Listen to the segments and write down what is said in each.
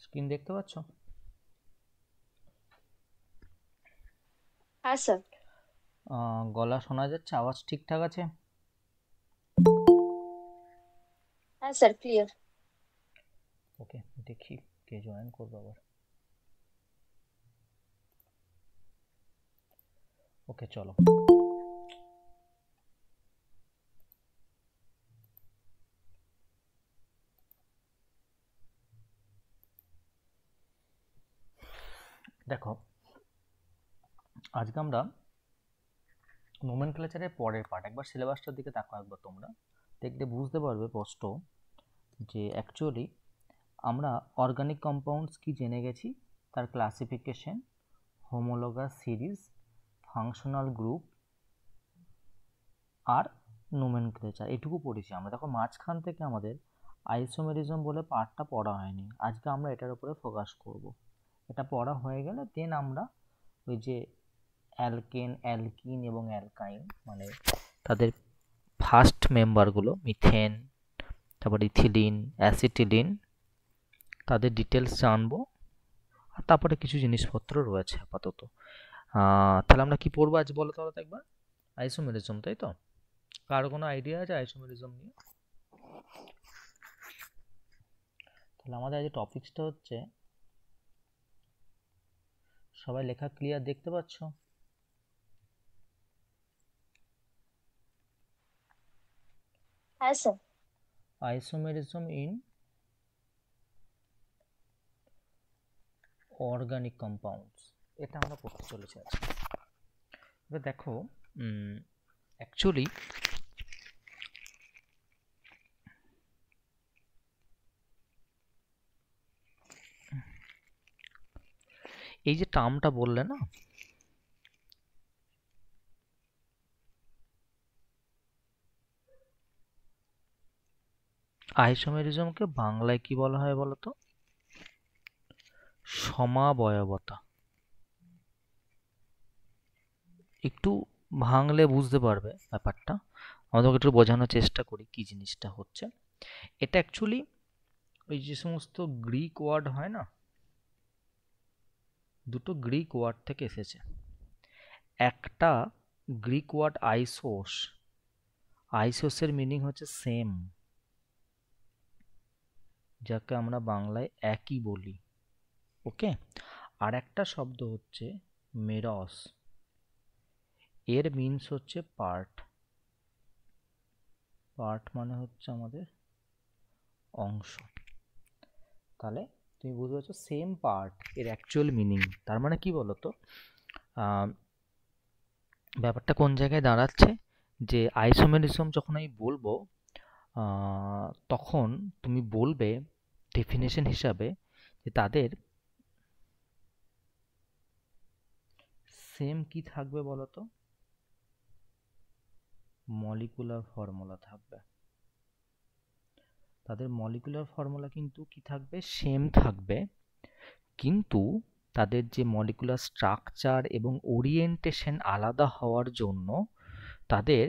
Screen দেখতে পাচ্ছ? হ্যাঁ স্যার। গলা শোনা যাচ্ছে? আওয়াজ ঠিকঠাক আছে? হ্যাঁ স্যার, ক্লিয়ার। ওকে, দেখি কে জয়েন করবে আবার। ওকে, চলো। দেখো, আজকে আমরা নোমেনক্লেচারের পরের পার্ট, একবার সিলেবাসটার দিকে তাকাও একবার তোমরা, দেখলে বুঝতে পারবে স্পষ্ট যে অ্যাকচুয়ালি আমরা অর্গানিক কম্পাউন্ডস কি জেনে গেছি, তার classification, homologous series, functional group আর নোমেনক্লেচার, এটুকু পড়েছি আমরা। দেখো, মাঝখান থেকে আমাদের আইসোমেরিজম বলে পার্টটা পড়া হয়নি। আজকে আমরা এটার উপরে ফোকাস করব। এটা পড়া হয়ে গেলে দেন আমরা ওই যে অ্যালকেন, অ্যালকিন এবং অ্যালকাইন, মানে তাদের ফার্স্ট মেম্বারগুলো, মিথেন, তারপর ইথিলিন, অ্যাসিটিলিন, তাদের ডিটেলস জানবো। আর তারপরে কিছু জিনিসপত্র রয়েছে আপাতত। তাহলে আমরা কি পড়বো আজ বলো তো একবার? আইসোমেরিজম, তাই তো? কারো কোনো আইডিয়া আছে আইসোমেরিজম নিয়ে? তাহলে আমাদের আজ টপিকসটা হচ্ছে, সবাই লেখা ক্লিয়ার দেখতে পাচ্ছ? হ্যাঁ sir. Isomerism in organic compounds, এটা আমরা পড়তে চলেছি আজকে। এবার দেখো, অ্যাকচুয়ালি এই যে টার্মটা বললে না, আইসোমেরিজমকে বাংলায় কি বলা হয় বলো তো? সমাবয়বতা। একটু ভাঙলে বুঝতে পারবে ব্যাপারটা। আমাদেরকে একটু বোঝানোর চেষ্টা করি কি জিনিসটা হচ্ছে। এটা অ্যাকচুয়ালি ওই যে সমস্ত গ্রিক ওয়ার্ড হয় না, দুটো গ্রিক ওয়ার্ড থেকে এসেছে। একটা গ্রিক ওয়ার্ড আইসোস, আইসোসের মিনিং হচ্ছে সেম, যাকে আমরা বাংলায় একই বলি। ওকে। আর একটা শব্দ হচ্ছে মেরস, এর মিনস হচ্ছে পার্ট। পার্ট মানে হচ্ছে আমাদের অংশ। তাহলে তুমি বুঝতে পারছো সেম পার্ট এর অ্যাকচুয়াল মিনিং। তার মানে কি বলতো, ব্যাপারটা কোন জায়গায় দাঁড়াচ্ছে, যে আইসোমেরিজম যখন আমি বলবো তখন তুমি বলবে ডেফিনেশন হিসাবে যে তাদের সেম কি থাকবে বলতো? মলিকুলার ফর্মুলা থাকবে। তাদের মলিকুলার ফর্মুলা কিন্তু কি থাকবে? সেম থাকবে। কিন্তু তাদের যে মলিকুলার স্ট্রাকচার এবং ওরিয়েন্টেশন আলাদা হওয়ার জন্য তাদের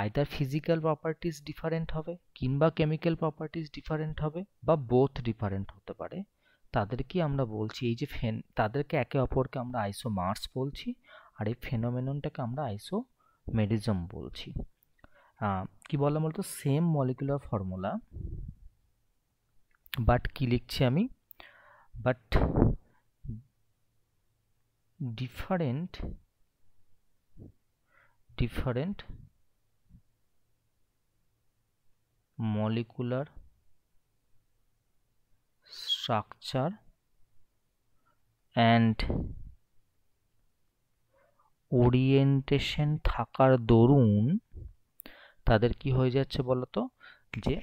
আইদার ফিজিক্যাল প্রপার্টিস ডিফারেন্ট হবে, কিংবা কেমিক্যাল প্রপার্টিস ডিফারেন্ট হবে, বা বোথ ডিফারেন্ট হতে পারে। তাদেরকে আমরা বলছি, এই যে তাদেরকে একে অপরকে আমরা আইসোমার্স বলছি, আর এই ফেনোমেননটাকে আমরা আইসোমেরিজম বলছি। কি বললাম বলতো? সেম মলিকুলার ফর্মুলা, বাট কি লিখছি আমি? But different different molecular structure and orientation থাকার দরুন তাদের কি হয়ে যাচ্ছে বলতো, যে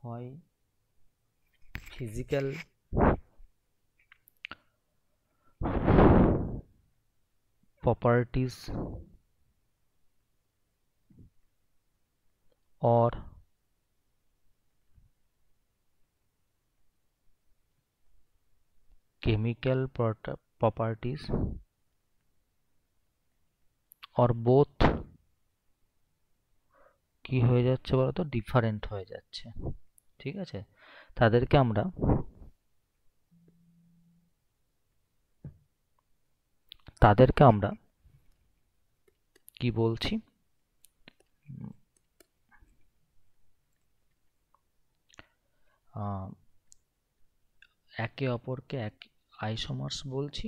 হয় physical properties or chemical properties or both কি হয়ে যাচ্ছে বলতো, ডিফারেন্ট হয়ে যাচ্ছে। ঠিক আছে, তাদেরকে আমরা কি বলছি, একে অপরকে আইসোমার্স বলছি।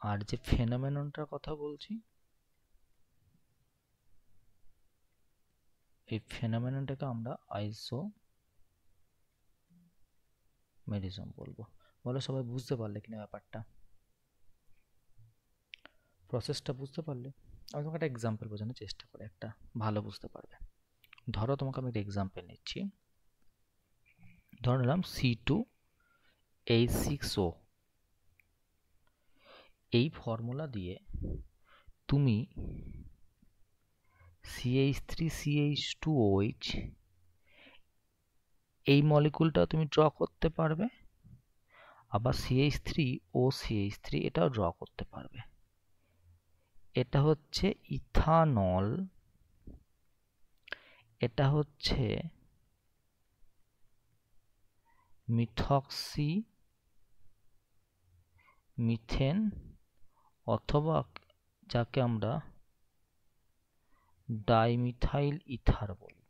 আর যে ফেনোমেননটার কথা বলছি, এই ফেনোমেননটাকে আমরা আইসোমেরিজম বলবো। বলো সবাই বুঝতে পারলে কিনা ব্যাপারটা, প্রসেসটা বুঝতে পারলে? আমি তোমাকে একটা এক্সাম্পল বোঝানোর চেষ্টা করি, একটা ভালো বুঝতে পারবে। ধরো তোমাকে আমি একটা এক্সাম্পল নিচ্ছি। ধরে নিলাম C2H6O। এই ফর্মুলা দিয়ে তুমি CH3CH2OH এই মলিকুলটা তুমি ড্র করতে পারবে, আবার CH3OCH3 এটাও ড্র করতে পারবে। এটা হচ্ছে ইথানল, এটা হচ্ছে মিথক্সি মিথেন, অথবা যাকে আমরা ডাইমিথাইল ইথার বলি।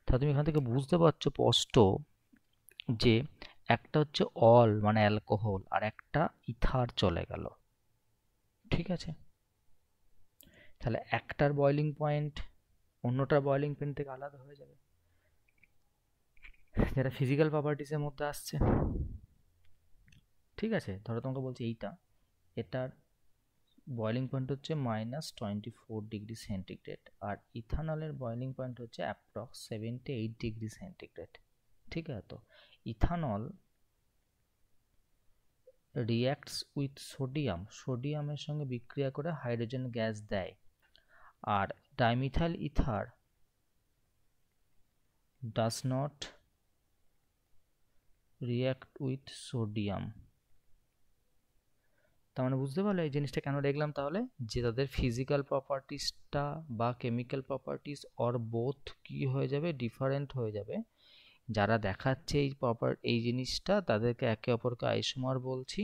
তা তুমি এখান থেকে বুঝতে পারছো স্পষ্ট যে একটা হচ্ছে অল মানে অ্যালকোহল, আর একটা ইথার চলে গেল। ঠিক আছে, তাহলে একটার বয়লিং পয়েন্ট অন্যটার বয়লিং পয়েন্ট থেকে আলাদা হয়ে যাবে, যেটা ফিজিক্যাল প্রপার্টিসের মধ্যে আসছে। ঠিক আছে, ধরো তোমাকে বলছি এটার বয়লিং পয়েন্ট হচ্ছে -24°C, আর ইথানলের বয়লিং পয়েন্ট হচ্ছে অ্যাপ্রক্স 78°C। ঠিক আছে, তো ইথানল রিঅ্যাক্টস উইথ সোডিয়ামের সঙ্গে বিক্রিয়া করে হাইড্রোজেন গ্যাস দেয়, আর dimethyl ether does not react with sodium. তার মানে বুঝতে পারলে এই জিনিসটা কেন দেখলাম তাহলে, যে তাদের ফিজিক্যাল প্রপার্টিসটা বা কেমিক্যাল প্রপার্টিস অর বোথ কি হয়ে যাবে, ডিফারেন্ট হয়ে যাবে। যারা দেখাচ্ছে এই জিনিসটা তাদেরকে একে অপরকে আইসোমার বলছি,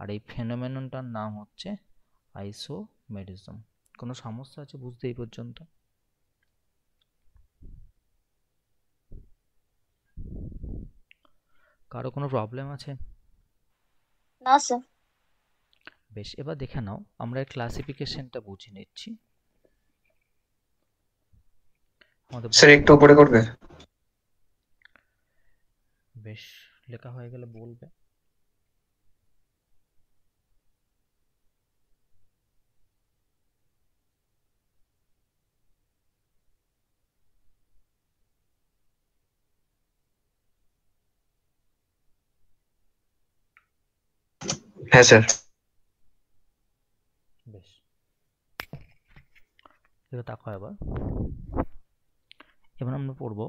আর এই ফেনোমেননটার নাম হচ্ছে আইসোমেরিজম। কোনো সমস্যা আছে বুঝতে এই পর্যন্ত? কারো কোনো প্রবলেম আছে? না স্যার। বেশ, এবার দেখে নাও, আমরা ক্লাসিফিকেশনটা বুঝে নিচ্ছি। স্যার একটু উপরে করবে? বেশ, লেখা হয়ে গেলে বলবে। হ্যাঁ স্যার। বেশ, এবার তাকো। এবার আমরা পড়ব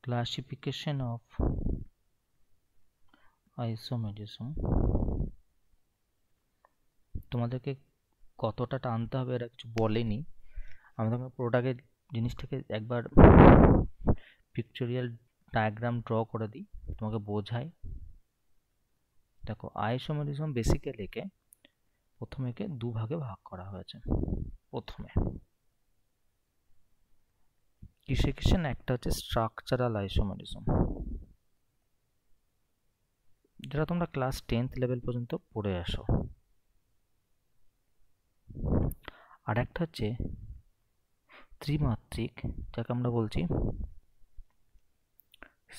ক্লাসিফিকেশন অফ আইসোমেরিজম। তোমাদেরকে কতটা টানতে হবে এরা কিছু বলেনি, আমি তোমাকে পুরোটাকে জিনিসটাকে একবার পিকচুরিয়াল ডায়াগ্রাম ড্র করে দিই, তোমাকে বোঝাই। দেখো, আইসোমেরিজম বেসিক্যালিকে প্রথমে দুভাগে ভাগ করা হয়েছে। প্রথমে কিসে একটা হচ্ছে স্ট্রাকচারাল আইসোমেরিজম, যেটা তোমরা ক্লাস 10th লেভেল পর্যন্ত পড়ে আসো। আর একটা হচ্ছে ত্রিমাত্রিক, যাকে আমরা বলছি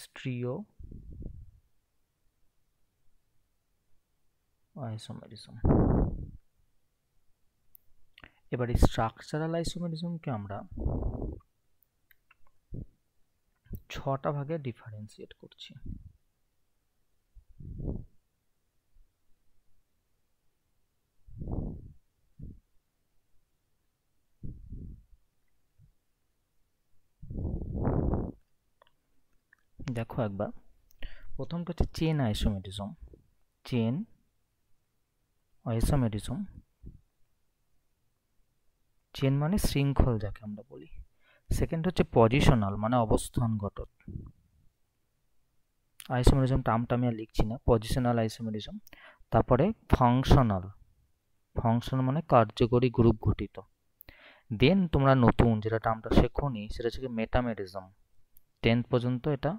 স্টিরিও আইসোমেরিজম। এবার এই স্ট্রাকচারাল আইসোমেরিজমকে আমরা 6টা ভাগে ডিফারেন্সিয়েট করছি। দেখো একবার, প্রথমটা হচ্ছে chain isomerism. Chain isomerism, chain মানে শৃঙ্খল যাকে আমরা বলি। সেকেন্ড হচ্ছে পজিশনাল মানে অবস্থানগত। আইসোমেরিজম টার্মটা আমি আর লিখছি না, পজিশনাল আইসোমেরিজম। তারপরে ফাংশনাল, ফাংশনাল মানে কার্যকরী গ্রুপ গঠিত। দেন তোমরা নতুন যেটা টার্মটা শেখোনি সেটা হচ্ছে মেটামেরিজম। 10th পর্যন্ত এটা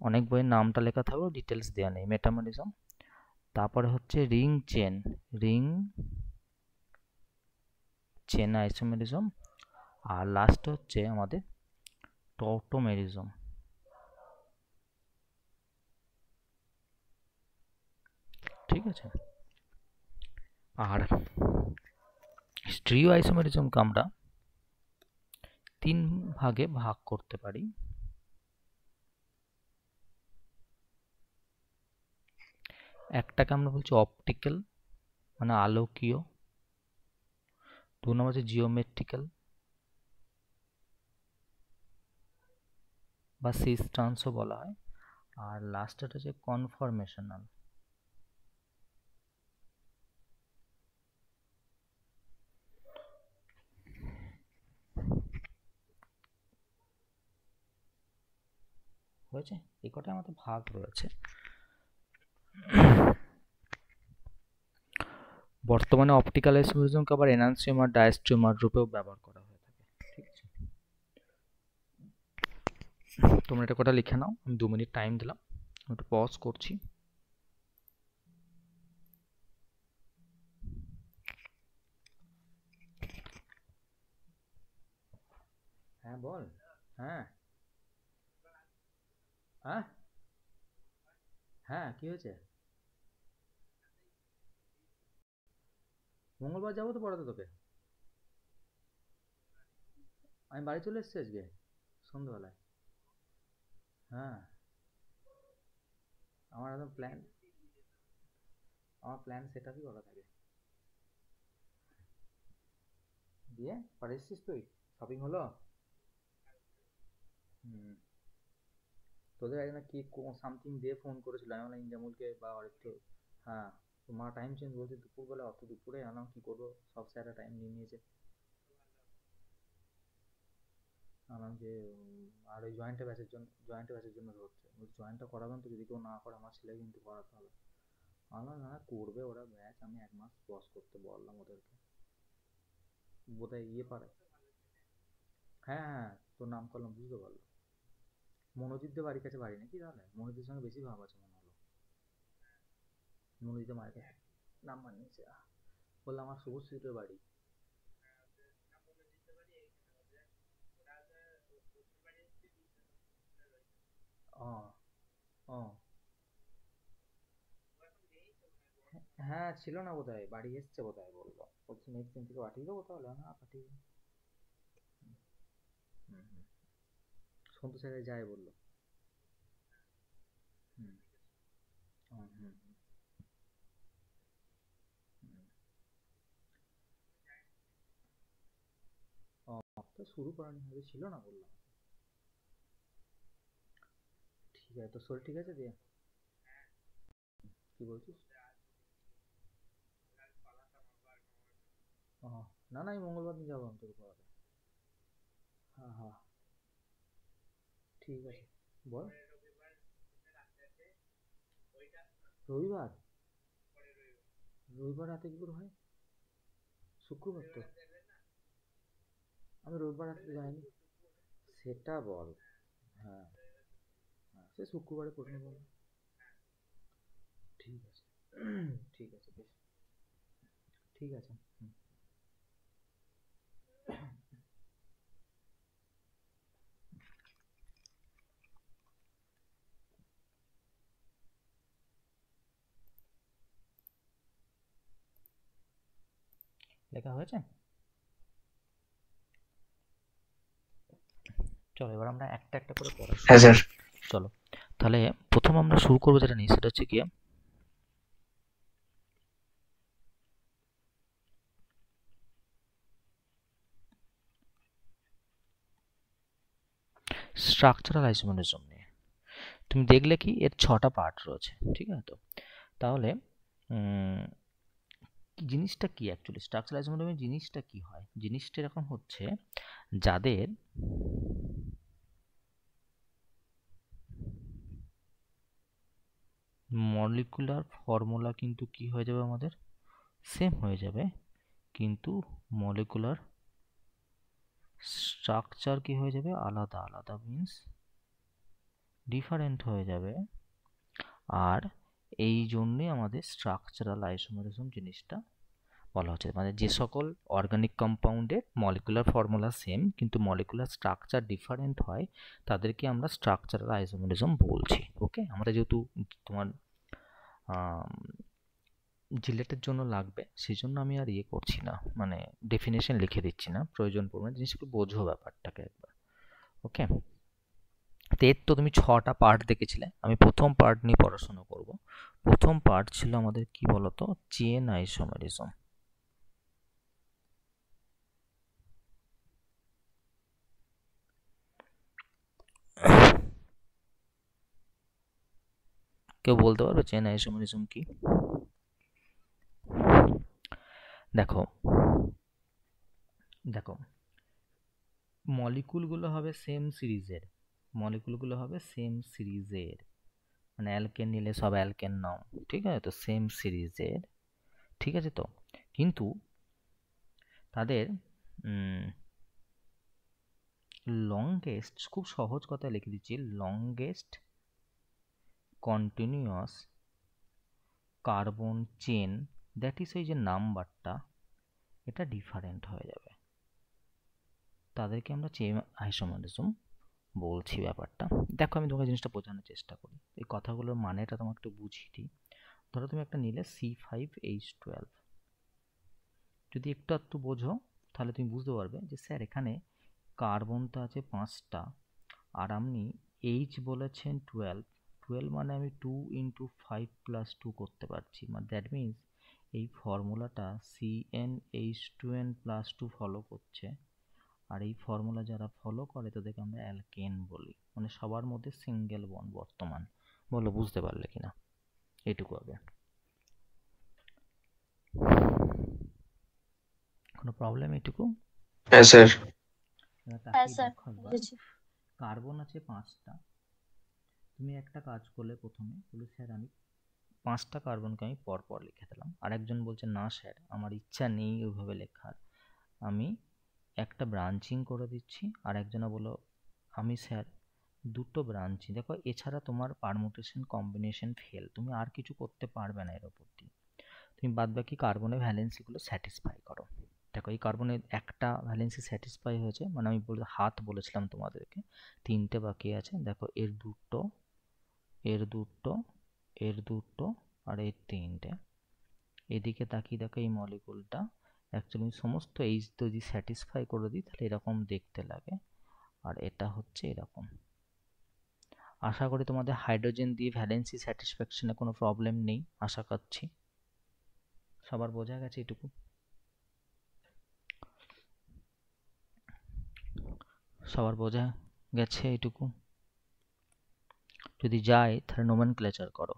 অনেক বইয়ের নামটা লেখা থাকলেও ডিটেলস দেওয়া নেই, মেটামেরিজম। তারপরে হচ্ছে ring chain, ring chain isomerism. আর লাস্ট হচ্ছে আমাদের টটোমেরিজম। ঠিক আছে, আর স্টিরিও আইসোমেরিজমকে আমরা 3 ভাগে ভাগ করতে পারি। একটাকে আমরা বলছি অপটিক্যাল মানে আলোকীয়, 2 নম্বর হচ্ছে জিওমেট্রিক্যাল বা সিস্টান্সও বলা হয়, আর লাস্টের হচ্ছে কনফরমেশনাল। হয়েছে, এই কটা আমাদের ভাগ রয়েছে। বর্তমানে অপটিক্যাল আইসোমেরিজমকে আবার এনানসিওমার ডায়াস্ট্রিওমার রূপেও ব্যবহার করা হয়ে থাকে। ঠিক আছে, তোমরা এটা কটা লিখে নাও, আমি 2 মিনিট টাইম দিলাম, একটু পজ করছি। হ্যাঁ বল। হ্যাঁ হ্যাঁ হ্যাঁ, কি হয়েছে? মঙ্গলবার যাবো তো পড়াতে তোকে। আমি বাড়ি চলে এসেছি আজকে সন্ধ্যাবেলায়। হ্যাঁ, আমার একদম প্ল্যান, আমার প্ল্যান সেট আপই করা থাকে। দিয়ে বাড়ি এসেছিস তুই? শপিং হলো? হুম, তোদের একজন কি সামথিং দিয়ে ফোন করেছিল, আমি বললাম ইন্দ্রামুলকে বা আরেকটু। হ্যাঁ, তো মা টাইম চেঞ্জ বলছে দুপুরবেলা, অত দুপুরে আনাম কি করবো, সব স্যাররা টাইম নিয়ে নিয়েছে। আনাম যে আর ওই জয়েন্টের ব্যাচের জন্য ধরছে, জয়েন্টটা করাবেন তো, যদি কেউ না করে আমার ছেলে কিন্তু করাতে হবে। আনাম না করবে ওরা ব্যাচ, আমি 1 মাস পজ করতে বললাম ওদেরকে। বোধহয় ইয়ে পারে। হ্যাঁ হ্যাঁ, তোর নাম করলাম, বুঝতে পারলাম। মনোজিৎদের বাড়ির কাছে বাড়ি নাকি, তাহলে মনোজিতের সঙ্গে বেশি ভাব আছে মনে হলো। মনোজিতের মায়ের কাছে নাম্বার নিয়েছে, বললাম আমার শুভশ্রীদের বাড়ি। ও ও, হ্যাঁ ছিল না বোধহয়, বাড়ি এসছে বোধহয়, বললো বলছি নেক্সট দিন থেকে পাঠিয়ে দেবো, তাহলে হ্যাঁ পাঠিয়ে দেবো। হুম হুম, সন্তু স্যার যায় বললো। হুম হুম হুম হুম। ও, তো শুরু করেনি, হয়তো ছিল না বললাম। ঠিক আছে, তো শরীর ঠিক আছে দিয়ে? কি বলছিস? ও, না না, আমি মঙ্গলবার দিন যাবো অন্তত পড়াতে। হ্যাঁ হ্যাঁ, ঠিক আছে, বল। রবিবার? রবিবার রাতে কি করে হয়? শুক্রবার তো, আমি রবিবার রাতে তো যাইনি। সেটা বল। হ্যাঁ হ্যাঁ, সে শুক্রবারে করে নেবো। ঠিক আছে, ঠিক আছে, বেশ, ঠিক আছে। হুম, লেখা হয়েছে? চলো এবার আমরা একটা একটা করে পড়া শুরু হ্যাঁ স্যার। করি। চলো, তাহলে প্রথম আমরা শুরু করবো যেটা নিয়ে, সেটা হচ্ছে গিয়ে স্ট্রাকচারাল আইসোমেরিজম নিয়ে। তুমি দেখলে কি এর 6টা পার্ট রয়েছে, ঠিক আছে? তো তাহলে জিনিসটা কি অ্যাকচুয়ালি স্ট্রাকচারাল আইসোমেরিজম জিনিসটা কি হয়? জিনিসটা এরকম হচ্ছে, যাদের মলিকুলার ফর্মুলা কিন্তু কি হয়ে যাবে আমাদের সেম হয়ে যাবে, কিন্তু মলিকুলার স্ট্রাকচার কি হয়ে যাবে আলাদা আলাদা, মিন্স ডিফারেন্ট হয়ে যাবে। আর এই জন্যই আমাদের স্ট্রাকচারাল আইসোমেরিজম জিনিসটা বলা হচ্ছে, মানে যে সকল অর্গানিক কম্পাউন্ডের মলিকুলার ফর্মুলা সেম কিন্তু মলিকুলার স্ট্রাকচার ডিফারেন্ট হয় তাদেরকে আমরা স্ট্রাকচারাল আইসোমেরিজম বলছি। ওকে, আমরা যেহেতু তোমার জিলেটের জন্য লাগবে সেই জন্য আমি আর ইয়ে করছি না, মানে ডেফিনেশন লিখে দিচ্ছি না, প্রয়োজন পড়বে না, জিনিসগুলো বোঝো ব্যাপারটাকে একবার। ওকে, তো এর তো তুমি 6টা পার্ট দেখেছিলে, আমি প্রথম পার্ট নিয়ে পড়াশোনা করব। প্রথম পার্ট ছিল আমাদের কি বলতো, চেন আইসোমেরিজম। কেউ বলতে পারবে চেন আইসোমেরিজম কি? দেখো দেখো মলিকুলগুলো হবে সেম সিরিজের, মলিকুলগুলো হবে সেম সিরিজের, মানে অ্যালকেন নিলে সব অ্যালকেন নাও, ঠিক আছে তো, সেম সিরিজের, ঠিক আছে তো, কিন্তু তাদের লংগেস্ট, খুব সহজ কথায় লিখে দিচ্ছি, longest continuous carbon chain, that is ওই যে নাম্বারটা, এটা ডিফারেন্ট হয়ে যাবে, তাদেরকে আমরা চেন আইসোমেরিজম বলছি। ব্যাপারটা দেখো, আমি তোমাকে জিনিসটা বোঝানোর চেষ্টা করি, এই কথাগুলোর মানেটা তোমাকে একটু বুঝিয়ে দিই। ধরো তুমি একটা নিলে C5H12, যদি একটু একটু বোঝো তাহলে তুমি বুঝতে পারবে যে স্যার এখানে কার্বন তো আছে 5টা, আর আপনি H বলেছেন 12, 12 মানে আমি 2 × 5 + 2 করতে পারছি, মানে দ্যাট মিনস এই ফর্মুলাটা CnH2n + 2 ফলো করছে, আর এই ফর্মুলা যারা ফলো করে তাদেরকে আমরা অ্যালকেন বলি, মানে সবার মধ্যে সিঙ্গেল বন্ড বর্তমান। বলো বুঝতে পারলে কিনা? এটুকু হবে, কোনো প্রবলেম এটুকু? হ্যাঁ স্যার। হ্যাঁ তাকিয়ে স্যার, দেখো একবার, বুঝেছি। কার্বন আছে 5টা, তুমি একটা কাজ করলে প্রথমে বলে স্যার আমি 5টা কার্বনকে আমি পরপর লিখে দিলাম, আরেকজন বলছে না স্যার আমার ইচ্ছা নেই ওইভাবে লেখার, আমি একটা ব্রাঞ্চিং করে দিচ্ছি, আর একজনা বলো আমি স্যার দুটো ব্রাঞ্চিং, দেখো এছাড়া তোমার পারমুটেশন কম্বিনেশন ফেল, তুমি আর কিছু করতে পারবে না এর ওপর দিয়ে, তুমি বাদবাকি কার্বনের ভ্যালেন্সিগুলো স্যাটিসফাই করো। দেখো এই কার্বনের একটা ভ্যালেন্সি স্যাটিসফাই হয়েছে, মানে আমি হাত বলেছিলাম তোমাদেরকে, 3টে বাকি আছে, দেখো এর দুটো, এর দুটো, এর দুটো, আর এর 3টে। এদিকে তাকিয়ে দেখো এই মলিকুলটা অ্যাকচুয়ালি সমস্ত এইচ যদি স্যাটিসফাই করে দিই তাহলে এরকম দেখতে লাগে, আর এটা হচ্ছে এরকম। আশা করি তোমাদের হাইড্রোজেন দিয়ে ভ্যালেন্সি স্যাটিসফ্যাকশনে কোনো প্রবলেম নেই, আশা করছি সবার বোঝা গেছে এটুকু। সবার বোঝা গেছে এটুকু? যদি যায় তাহলে নোমেনক্লেচার করো,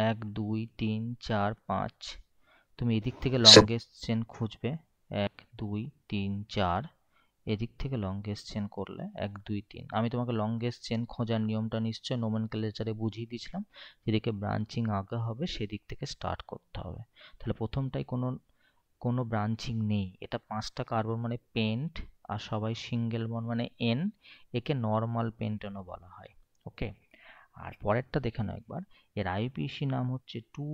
1 2 3 4 5, তুমি এদিক থেকে লংগেস্ট চেন খুঁজবে, 1 2 3 4, এদিক থেকে লংগেস্ট চেন করলে 1 2 3। আমি তোমাকে লংগেস্ট চেন খোঁজার নিয়মটা নিশ্চয় নোমেনক্লেচারে বুঝিয়ে দিয়েছিলাম, যেদিকে ব্রাঞ্চিং আগে হবে সেদিক থেকে স্টার্ট করতে হবে। তাহলে প্রথমটাই কোনো ব্রাঞ্চিং নেই, এটা 5টা কার্বন মানে পেন্ট, আর সবাই সিঙ্গেল বন্ড মানে এন, একে নর্মাল পেন্টেনও বলা হয়। ওকে, আর পরেরটা দেখে নাও একবার, এর আইউপিএসি নাম হচ্ছে 2,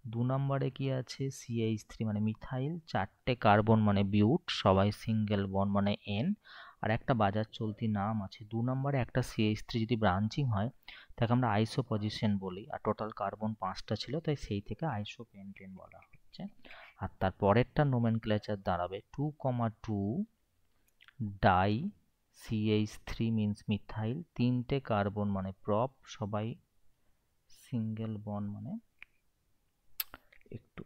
2 নম্বরে কি আছে CH3 মানে মিথাইল, 4টে কার্বন মানে বিউট, সবাই সিঙ্গেল বন্ড মানে এন, আর একটা বাজার চলতি নাম আছে 2 নম্বরে একটা CH3 যদি ব্রাঞ্চিং হয় তাকে আমরা আইসো পজিশন বলি, আর টোটাল কার্বন 5টা ছিল তাই সেই থেকে আইসো পেন্টেন বলা হচ্ছে। আর তার পরেরটা নোমেনক্লেচার দাঁড়াবে 2, 2 ডাই CH3 মিন্স মিথাইল, 3টে কার্বন মানে প্রপ, সবাই সিঙ্গেল বন্ড মানে, একটু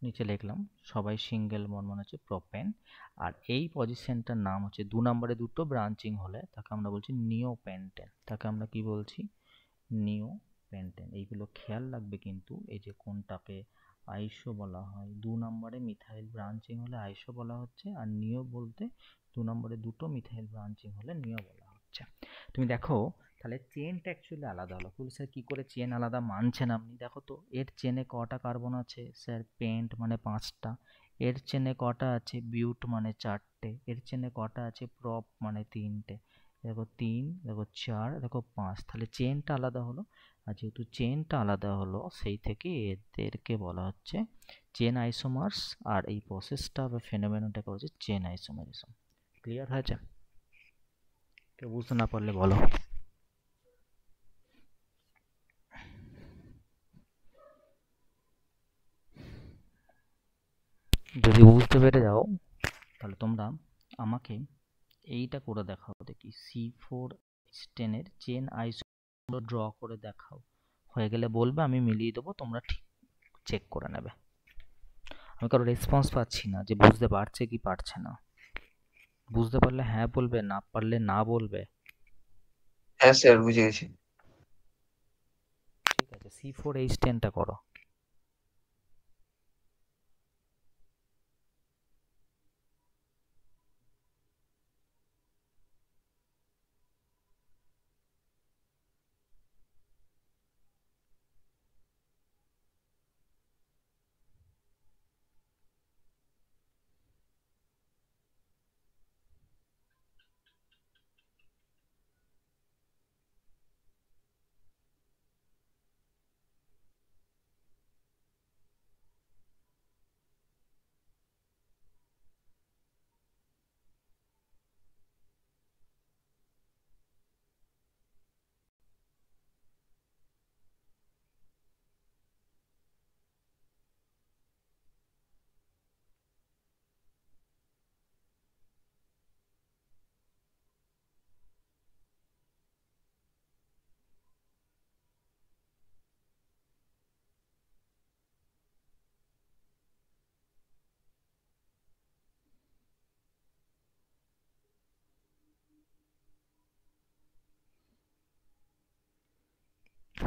নিচে লিখলাম, সবাই সিঙ্গেল বন্ড মানে হচ্ছে প্রোপেন। আর এই পজিশনটার নাম হচ্ছে 2 নম্বরে দুটো ব্রাঞ্চিং হলে তাকে আমরা বলছি নিওপেন্টেন, তাকে আমরা কি বলছি নিও পেন্টেন। এইগুলো খেয়াল রাখবে কিন্তু, এই যে কোনটাকে আইসো বলা হয়, 2 নম্বরে মিথাইল ব্রাঞ্চিং হলে আইসো বলা হচ্ছে, আর নিও বলতে 2 নম্বরে দুটো মিথাইল ব্রাঞ্চিং হলে নিও বলা হচ্ছে। তুমি দেখো তাহলে চেনটা অ্যাকচুয়ালি আলাদা হলো। বলি স্যার কী করে চেন আলাদা মানছেন আপনি? দেখো তো এর চেনে কটা কার্বন আছে? স্যার পেন্ট মানে 5টা। এর চেনে কটা আছে? বিউট মানে 4টে। এর চেনে কটা আছে? প্রপ মানে 3টে। দেখো 3, দেখো 4, দেখো 5, তাহলে চেনটা আলাদা হলো। আর যেহেতু চেনটা আলাদা হলো সেই থেকে এদেরকে বলা হচ্ছে চেন আইসোমার্স, আর এই প্রসেসটা বা ফেনোমেননটাকে হচ্ছে চেন আইসোমারিজম। ক্লিয়ার হয়েছে? কেউ বুঝতে না পারলে বলো। যদি বুঝতে পেরে যাও তাহলে তোমরা আমাকে এইটা করে দেখাও দেখি, C4H10 এর চেন আইসো ড্র করে দেখাও। হয়ে গেলে বলবে, আমি মিলিয়ে দেবো, তোমরা ঠিক চেক করে নেবে। আমি কারো রেসপন্স পাচ্ছি না যে বুঝতে পারছে কি পারছে না। বুঝতে পারলে হ্যাঁ বলবে, না পারলে না বলবে। হ্যাঁ স্যার, বুঝে গেছি। ঠিক আছে, C4H10টা করো।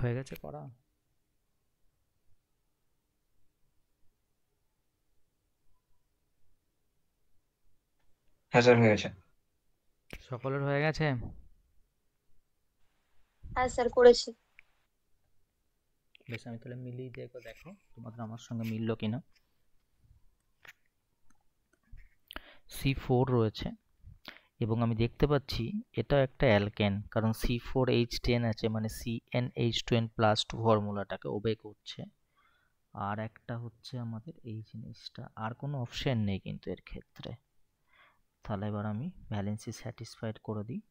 হয়ে গেছে করা? হ্যাঁ স্যার, হয়ে গেছে। সকলের হয়ে গেছে? হ্যাঁ স্যার করেছি। বেশ, আমি তাহলে মিলিয়ে দেখো, দেখো তোমাদের আমার সঙ্গে মিললো কিনা। C4 রয়েছে এবং আমি দেখতে পাচ্ছি এটা একটা অ্যালকেন, কারণ C4H10 আছে, মানে CnH2n+2 ফর্মুলাটাকে ওবে করছে। আর একটা হচ্ছে আমাদের এই জিনিসটা, আর কোনো অপশন নেই কিন্তু এর ক্ষেত্রে। তাহলে এবার আমি ভ্যালেন্সি স্যাটিসফাইড করে দিই।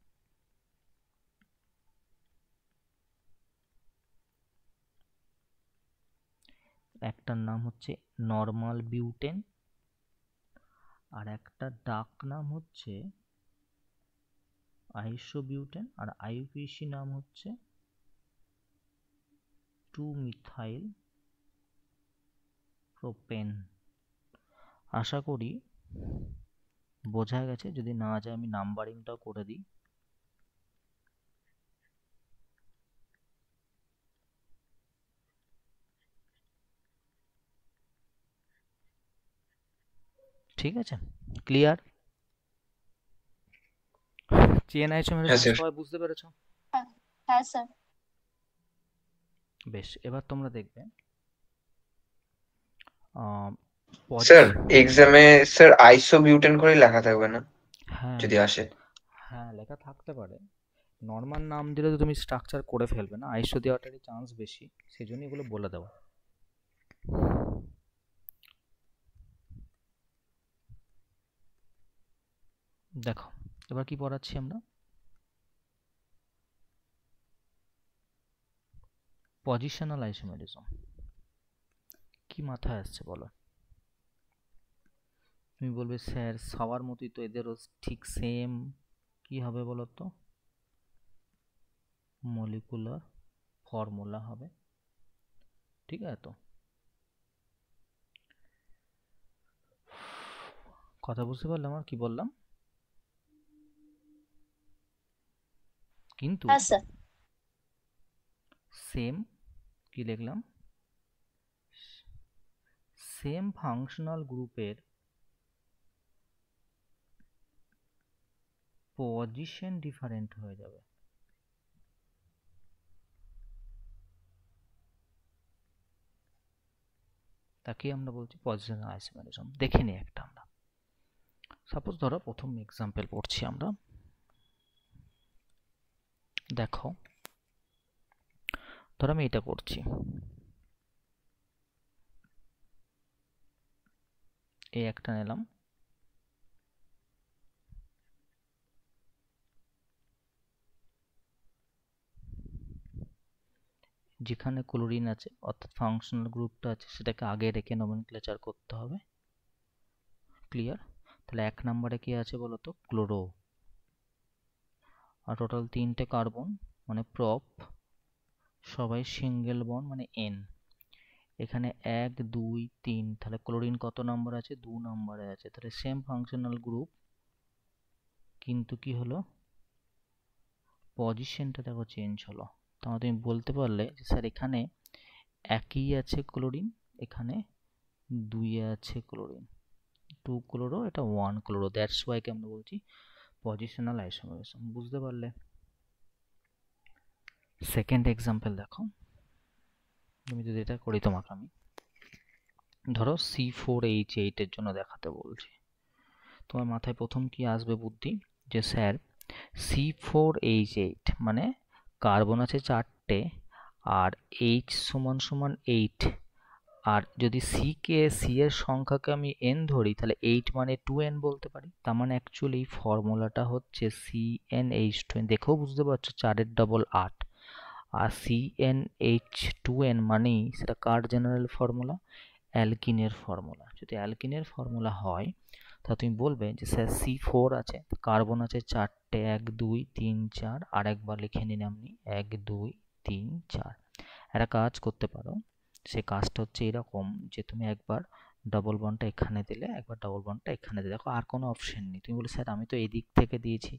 একটার নাম হচ্ছে নর্মাল বিউটেন, আর একটা ডাক নাম হচ্ছে আইসোবিউটেন, আর আইউপিএসি নাম হচ্ছে 2-মিথাইল প্রোপেন। আশা করি বোঝা গেছে। যদি না যায় আমি নাম্বারিংটাও করে দিই। ঠিক আছে, ক্লিয়ার? চেন হ্যাঁ আইসোমারিজম স্যার। সবাই বুঝতে পেরেছো? হ্যাঁ হ্যাঁ স্যার। বেশ, এবার তোমরা দেখবে স্যার এক্সামে স্যার আইসোবিউটেন করে লেখা থাকবে না হ্যাঁ যদি আসে? হ্যাঁ, লেখা থাকতে পারে। নর্মাল নাম দিলে তো তুমি স্ট্রাকচার করে ফেলবে না, আইসো দেওয়াটারই চান্স বেশি, সেই জন্য এগুলো বলে দেওয়া। দেখো এবার কি পড়াচ্ছি আমরা, পজিশনাল আইসোমেরিজম। কি মাথায় আসছে বলো? তুমি বলবে স্যার সবার মতোই তো এদেরও ঠিক সেম। কি হবে বলো তো? মলিকুলার ফর্মুলা হবে, ঠিক আছে তো? কথা বুঝতে পারলাম আর কি বললাম? কিন্তু হ্যাঁ স্যার। সেম কি লিখলাম, সেম ফাংশনাল গ্রুপের পজিশন ডিফারেন্ট হয়ে যাবে। তাকে আমরা বলছি পজিশনাল আইসোমেরিজম। দেখে নিই একটা আমরা। সাপোজ ধরো প্রথম এক্সাম্পল পড়ছি আমরা। দেখো ধরো আমি এটা করছি, এই একটা নিলাম, যেখানে ক্লোরিন আছে অর্থাৎ ফাংশনাল গ্রুপটা আছে সেটাকে আগে রেখে নমেনক্লেচার করতে হবে। ক্লিয়ার? তাহলে 1 নম্বরে কি আছে বলো তো, ক্লোরো। আর টোটাল 3টে কার্বন মানে প্রপ, সবাই সিঙ্গেল বন্ড মানে এন। এখানে 1 2 3, তাহলে ক্লোরিন কত নম্বর আছে, 2 নম্বরে আছে। তাহলে সেম ফাংশনাল গ্রুপ, কিন্তু কি হলো, পজিশনটা দেখো চেঞ্জ হলো। তাহলে তুমি বলতে পারলে যে স্যার এখানে একই আছে ক্লোরিন, এখানে 2 আছে ক্লোরিন, 2 ক্লোরো, এটা 1 ক্লোরো। দ্যাটস ওয়াই কে আমরা বলছি পজিশনাল আইসোমেরিজম। বুঝতে পারলে? সেকেন্ড এক্সাম্পল দেখো, তুমি যদি এটা করি তোমাকে আমি, ধরো C4H8 এর জন্য দেখাতে বলছি, তোমার মাথায় প্রথম কি আসবে বুদ্ধি, যে স্যার C4H8 মানে কার্বন আছে 4টে আর H সমান সমান 8, আর যদি সি এর সংখ্যাকে আমি n ধরি তাহলে 8 মানে 2n বলতে পারি। তার মানে অ্যাকচুয়ালি ফর্মুলাটা হচ্ছে CnH2n। দেখেও বুঝতে পারছো 4 এর ডবল 8, আর CnH2n মানেই সেটা কার জেনারেল ফর্মুলা, অ্যালকিনের ফর্মুলা। যদি অ্যালকিনের ফর্মুলা হয় তা তুমি বলবে যে স্যার C4 আছে, কার্বন আছে 4টে, 1 2 3 4, আর একবার লিখে নিন আপনি 1 2 3 4। একটা কাজ করতে পারো, সে কাজটা হচ্ছে এরকম যে তুমি একবার ডবল বন্ডটা এখানে দিলে, একবার ডবল বন্ডটা এখানে দিলে, দেখো আর কোনো অপশন নেই। তুমি বলে স্যার আমি তো এদিক থেকে দিয়েছি,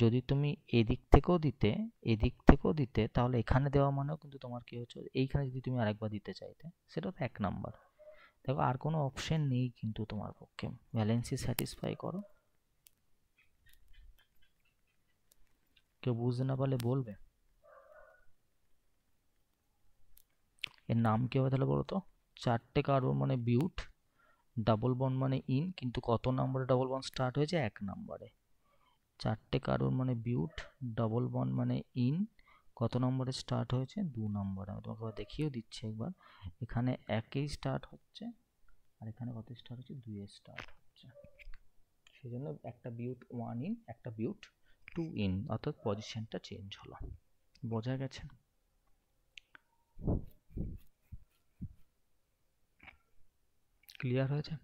যদি তুমি এদিক থেকেও দিতে এদিক থেকেও দিতে তাহলে এখানে দেওয়া মানেও কিন্তু তোমার কি হচ্ছে, এইখানে যদি তুমি আরেকবার দিতে চাইতে সেটা তো 1 নাম্বার। দেখো আর কোনো অপশন নেই কিন্তু তোমার পক্ষে। ভ্যালেন্সি স্যাটিসফাই করো। কেউ বুঝতে না পারলে বলবে। এর নাম কি হবে তাহলে বলো তো, 4টে কার্বন মানে বিউট, ডাবল বন্ড মানে ইন, কিন্তু কত নম্বরে ডাবল বন্ড স্টার্ট হয়েছে, 1 নম্বরে। 4টে কার্বন মানে বিউট, ডাবল বন্ড মানে ইন, কত নম্বরে স্টার্ট হয়েছে, 2 নম্বরে। আমি তোমাকে দেখিয়েও দিচ্ছি একবার, এখানে 1 স্টার্ট হচ্ছে আর এখানে কত স্টার্ট হচ্ছে, 2 স্টার্ট হচ্ছে। সেই জন্য একটা বিউট 1 ইন, একটা বিউট 2 ইন, অর্থাৎ পজিশনটা চেঞ্জ হলো। বোঝা গেছে? ক্লিয়ার হয়েছে?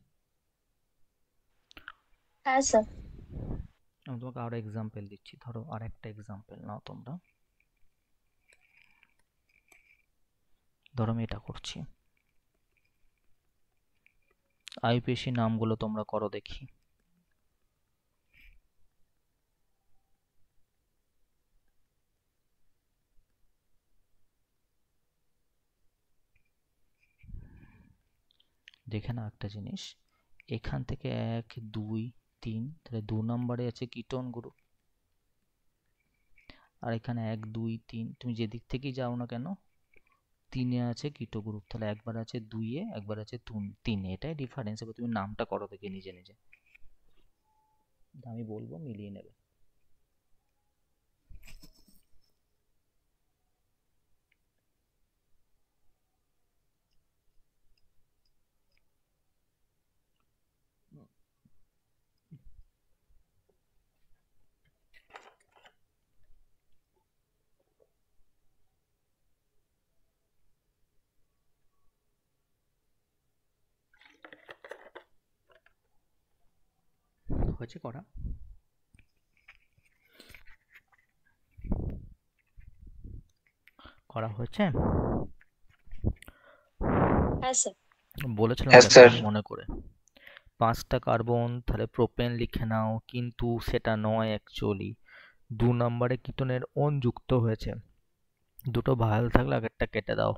হ্যাঁ স্যার। আমি তোমাকে আরো এক্সাম্পল দিচ্ছি। ধরো আর একটা এক্সাম্পল নাও তোমরা। ধরো আমি এটা করছি, আইপিএসি নামগুলো তোমরা করো দেখি। দেখে না একটা জিনিস, এখান থেকে 1 2 3, তাহলে 2 নম্বরে আছে কিটোন গ্রুপ, আর এখানে 1 2 3, তুমি যেদিক থেকেই যাও না কেন 3-এ আছে কিটো গ্রুপ, তাহলে একবার আছে 2-এ, একবার আছে 3-এ। এটাই ডিফারেন্স। এবার তুমি নামটা করো দেখি নিজে নিজে, আমি বলবো মিলিয়ে নেবে। হয়েছে করা? করা হয়েছে? হ্যাঁ স্যার। বলেছিলাম হ্যাঁ দেখো স্যার। মনে করে, 5টা কার্বন, তাহলে প্রোপেন লিখে নাও, কিন্তু সেটা নয় অ্যাকচুয়ালি। 2 নম্বরে কিটোনের ওন যুক্ত হয়েছে, দুটো ভায়াল থাকলে আগেরটা কেটে দাও।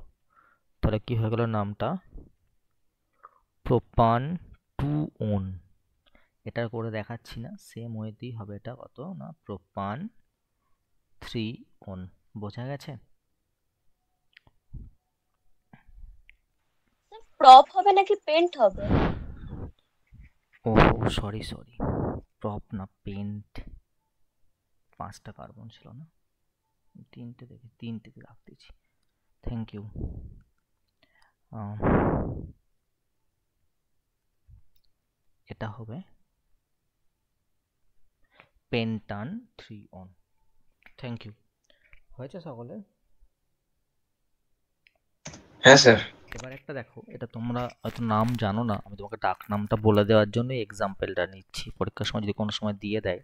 তাহলে কি হয়ে গেল নামটা? Propan two one. এটা করে দেখাচ্ছি না, সেম ওয়েতেই হবে। এটা কত না, প্রোপান 3 ওন। বোঝা গেছে? প্রপ হবে নাকি পেন্ট হবে? ও সরি সরি, প্রপ না পেন্ট। 5টা কার্বন ছিল না, তিনটে রাখ দিয়েছি। Thank you. এটা হবে পেন্টান 3 ওন। Thank you. হয়েছে সকলে? হ্যাঁ স্যার। এবার একটা দেখো, এটা তোমরা হয়তো নাম জানো না, আমি তোমাকে ডাক নামটা বলে দেওয়ার জন্য এক্সাম্পলটা নিচ্ছি, পরীক্ষার সময় যদি কোনো সময় দিয়ে দেয়।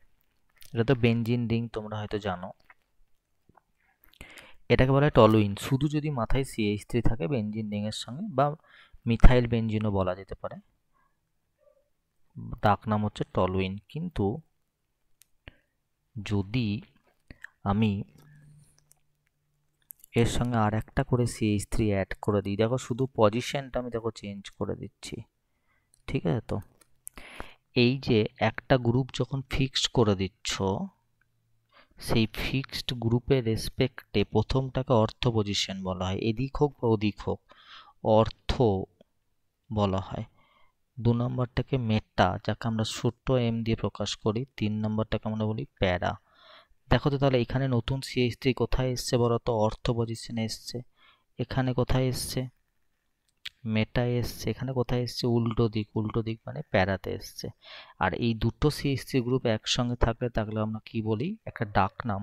এটা তো বেনজিন রিং, তোমরা হয়তো জানো। এটাকে বলা হয় টলুইন। শুধু যদি মাথায় CH3 থাকে বেনজিন রিং এর সঙ্গে, বা মিথাইল বেনজিনও বলা যেতে পারে, ডাক নাম হচ্ছে টলুইন। কিন্তু যদি আমি এর সঙ্গে আর একটা করে CH3 অ্যাড করে দিই, দেখো শুধু পজিশনটা আমি দেখো চেঞ্জ করে দিচ্ছি, ঠিক আছে তো? এই যে একটা গ্রুপ যখন ফিক্সড করে দিচ্ছ, সেই ফিক্সড গ্রুপের রেসপেক্টে প্রথমটাকে অর্থ পজিশন বলা হয়, এদিক হোক বা ওদিক হোক অর্থ বলা হয়। 2 নম্বরটাকে মেটা, যাকে আমরা ছোট্ট এম দিয়ে প্রকাশ করি। 3 নম্বরটাকে আমরা বলি প্যারা। দেখো তো তাহলে এখানে নতুন CH3 কোথায় এসছে বলো তো? অর্থ পজিশনে এসছে। এখানে কোথায় এসছে? মেটা এসছে। এখানে কোথায় এসছে? উল্টো দিক। উল্টো দিক মানে প্যারাতে এসছে। আর এই দুটো CH3 গ্রুপ একসঙ্গে থাকলে তাহলে আমরা কি বলি? একটা ডাক নাম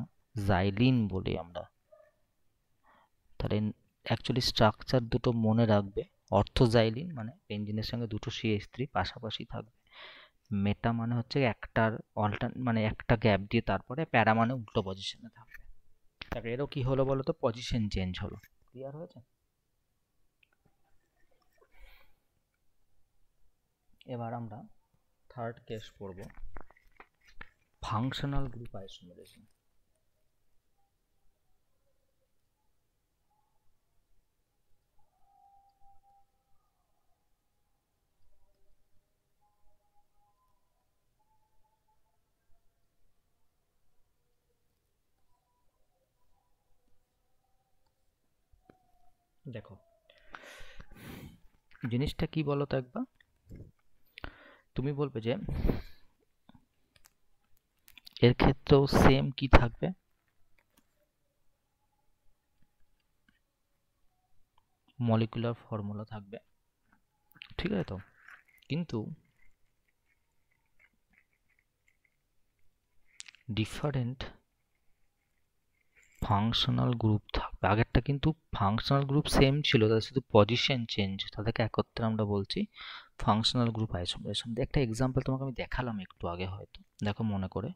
জাইলিন বলি আমরা। তাহলে অ্যাকচুয়ালি স্ট্রাকচার দুটো মনে রাখবে। অর্থোজাইলিন মানে বেনজিনের সঙ্গে দুটো CH3 পাশাপাশি থাকবে। মেটা মানে হচ্ছে একটার মানে একটা গ্যাপ দিয়ে তারপরে, প্যারা মানে উল্টো পজিশনে থাকবে। তাহলে এরও কি হলো বলো তো? পজিশন চেঞ্জ হলো। ক্লিয়ার হয়েছে? এবার আমরা থার্ড কেস পড়ব, ফাংশনাল গ্রুপ আইসোমেরিজম। দেখো জিনিসটা কি বলো তো একবার? তুমি বলবে যে এর ক্ষেত্রেও সেম কি থাকবে? মলিকুলার ফর্মুলা থাকবে, ঠিক আছে তো? কিন্তু ডিফারেন্ট ফাংশনাল গ্রুপ থাকবে। আগেরটা কিন্তু ফাংশনাল গ্রুপ সেম ছিল, তাদের শুধু পজিশন চেঞ্জ, তাদেরকে একত্রে আমরা বলছি ফাংশনাল গ্রুপ আইসোমেরিজম। একটা এক্সাম্পল তোমাকে আমি দেখালাম একটু আগে, হয়তো দেখো মনে করে।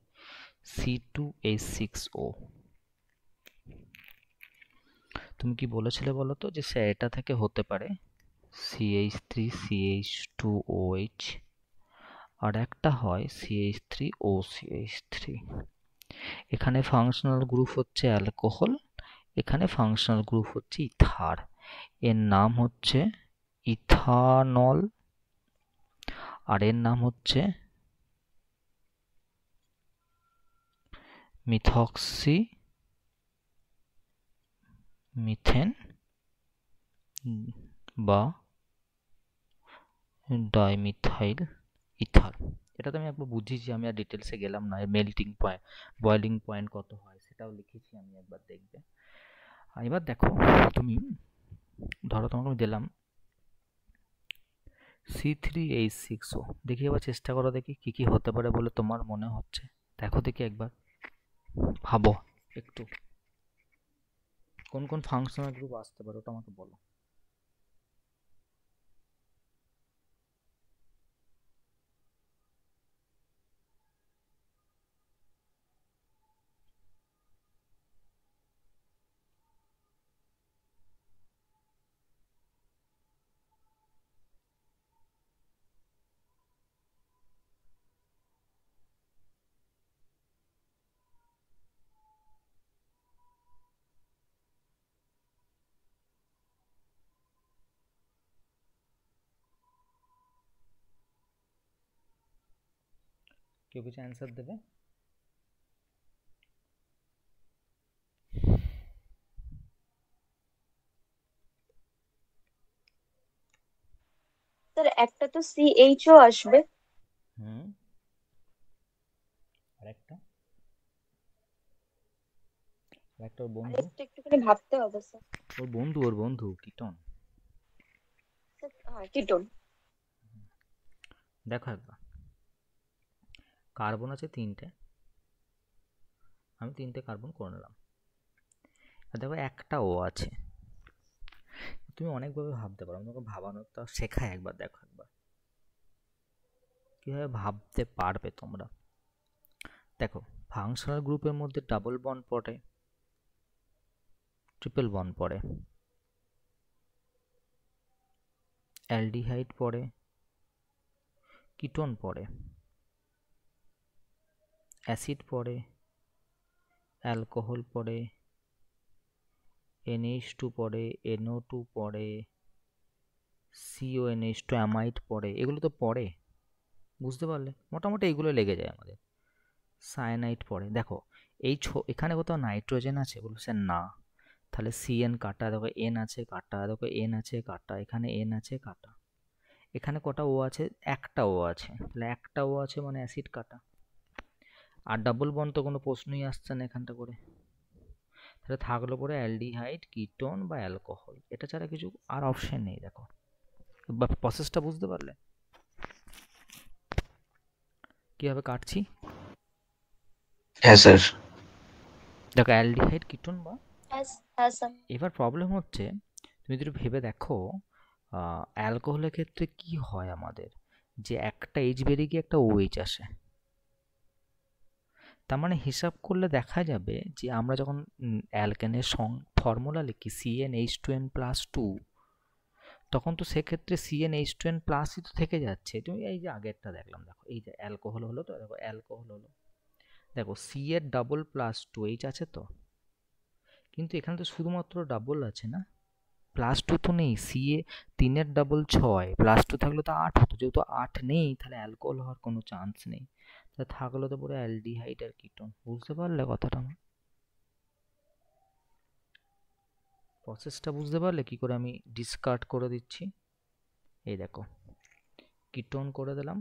C2H6O, তুমি কি বলেছিলে বলো তো যে সে এটা থেকে হতে পারে CH3CH2OH, আর একটা হয় CH3OCH3। এখানে ফাংশনাল গ্রুপ হচ্ছে অ্যালকোহল, এখানে ফাংশনাল গ্রুপ হচ্ছে ইথার। এর নাম হচ্ছে ইথানল, আর এর নাম হচ্ছে মিথক্সি মিথেন বা ডাইমিথাইল ইথার। এটা তো আমি একবার বুঝিয়েছি, আমি আর ডিটেলসে গেলাম না। মেল্টিং পয়েন্ট, বয়লিং পয়েন্ট কত হয় সেটাও লিখেছি আমি, একবার দেখবে। আর এবার দেখো, তুমি ধরো তোমাকে আমি দিলাম C3H6O, দেখি এবার চেষ্টা করো, দেখি কি কি হতে পারে বলে তোমার মনে হচ্ছে। দেখো দেখি একবার, ভাবো একটু কোন কোন ফাংশনাল গ্রুপ আসতে পারে ওটা আমাকে বলো। কেউ কিছু অ্যান্সার দেবে? স্যার একটা তো CHO আসবে। হুম, আরেকটা আরেকটা ওর বন্ধু, আরেকটা একটুখানি ভাবতে হবে স্যার। ওর বন্ধু কিটন। স্যার, হ্যাঁ কিটোন। দেখো একবার, কার্বন আছে 3টে, আমি 3টে কার্বন করে নিলাম। আর দেখো একটা ও আছে। তুমি অনেকভাবে ভাবতে পারো, আমি তোমাকে ভাবানোটা শেখাই একবার, দেখো একবার কীভাবে ভাবতে পারবে তোমরা। দেখো, ফাংশনাল গ্রুপের মধ্যে ডাবল বন্ড পড়ে, ট্রিপল বন্ড পড়ে, অ্যালডিহাইড পড়ে, কিটোন পড়ে, অ্যাসিড পড়ে, অ্যালকোহল পড়ে, NH2 পড়ে, NO2 পড়ে, CONH2 অ্যামাইড পড়ে, এগুলো তো পড়ে। বুঝতে পারলে? মোটামুটি এইগুলো লেগে যায় আমাদের। সায়ানাইড পড়ে। দেখো, এখানে কোথাও নাইট্রোজেন আছে? বলছে না। তাহলে CN কাটা, দেখো N আছে কাটা, দেখো N আছে কাটা, এখানে N আছে কাটা। এখানে কটা ও আছে? একটা ও আছে, তাহলে একটা ও আছে মানে অ্যাসিড কাটা। আর ডাবল বন্ড তো কোনো প্রশ্নই আসছে না এখানটা করে। তাহলে থাকলো পরে অ্যালডিহাইড, কিটোন বা অ্যালকোহল, এটা ছাড়া কিছু আর অপশন নেই। দেখো, প্রসেসটা বুঝতে পারলে কিভাবে কাটছি? হ্যাঁ স্যার। দেখো, অ্যালডিহাইড, কিটোন বা, হ্যাঁ হ্যাঁ স্যার। এবার প্রবলেম হচ্ছে, তুমি যদি ভেবে দেখো অ্যালকোহলের ক্ষেত্রে কি হয় আমাদের, যে একটা এইচ বেরিয়ে গিয়ে একটা OH আসে। তার মানে হিসাব করলে দেখা যাবে যে আমরা যখন অ্যালকেনের ফর্মুলা লিখি CnH2n+2, তখন তো সেক্ষেত্রে CnH2n+ই তো থেকে যাচ্ছে। তুমি এই যে আগেরটা দেখলাম, দেখো এই যে অ্যালকোহল হলো, তো দেখো অ্যালকোহল হলো, দেখো C এর ডাবল প্লাস 2H আছে তো, কিন্তু এখানে তো শুধুমাত্র ডাবল আছে না, +2 তো নেই। CA 3-এর ডাবল 6, +2 থাকলে তো 8 হতো, যেহেতু 8 নেই তাহলে অ্যালকোহল হওয়ার কোনো চান্স নেই। তাহলে থাকলো তো পুরো অ্যালডিহাইড আর কিটোন। বুঝতে পারলে কথাটা? আমার প্রসেসটা বুঝতে পারলে কি করে আমি ডিসকার্ড করে দিচ্ছি? এই দেখো, কিটোন করে দিলাম,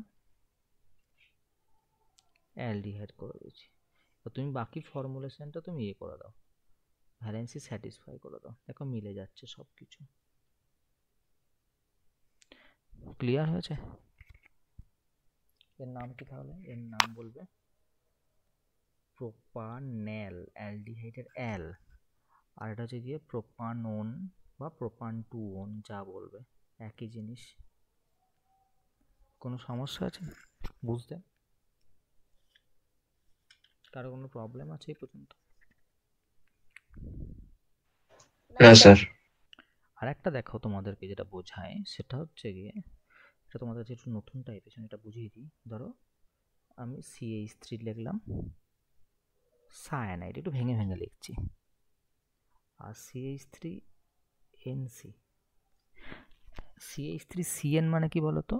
অ্যালডিহাইড করে দিচ্ছি। তো তুমি বাকি ফর্মুলেশনটা তুমি করে দাও, ভ্যালেন্সি স্যাটিসফাই করে দাও, দেখো মিলে যাচ্ছে সব কিছু। ক্লিয়ার হয়েছে? এর নাম কি তাহলে? এর নাম বলবে প্রোপানল, অ্যালডিহাইডের অ্যাল, আর এটা হচ্ছে গিয়ে প্রোপানন বা প্রোপান-2-ওন, যা বলবে একই জিনিস। কোনো সমস্যা আছে বুঝতে? কারো কোনো প্রবলেম আছে এই পর্যন্ত? না স্যার। আর একটা দেখো, তোমাদেরকে যেটা বোঝায় সেটা হচ্ছে গিয়ে, এটা তোমাদের কাছে একটু নতুন টাইপের, এটা বুঝিয়ে দিই। ধরো আমি CH3 লিখলাম, সায়ানাইড একটু ভেঙে ভেঙে লিখছি, আর CH3NC, CH3CN মানে কি বলতো?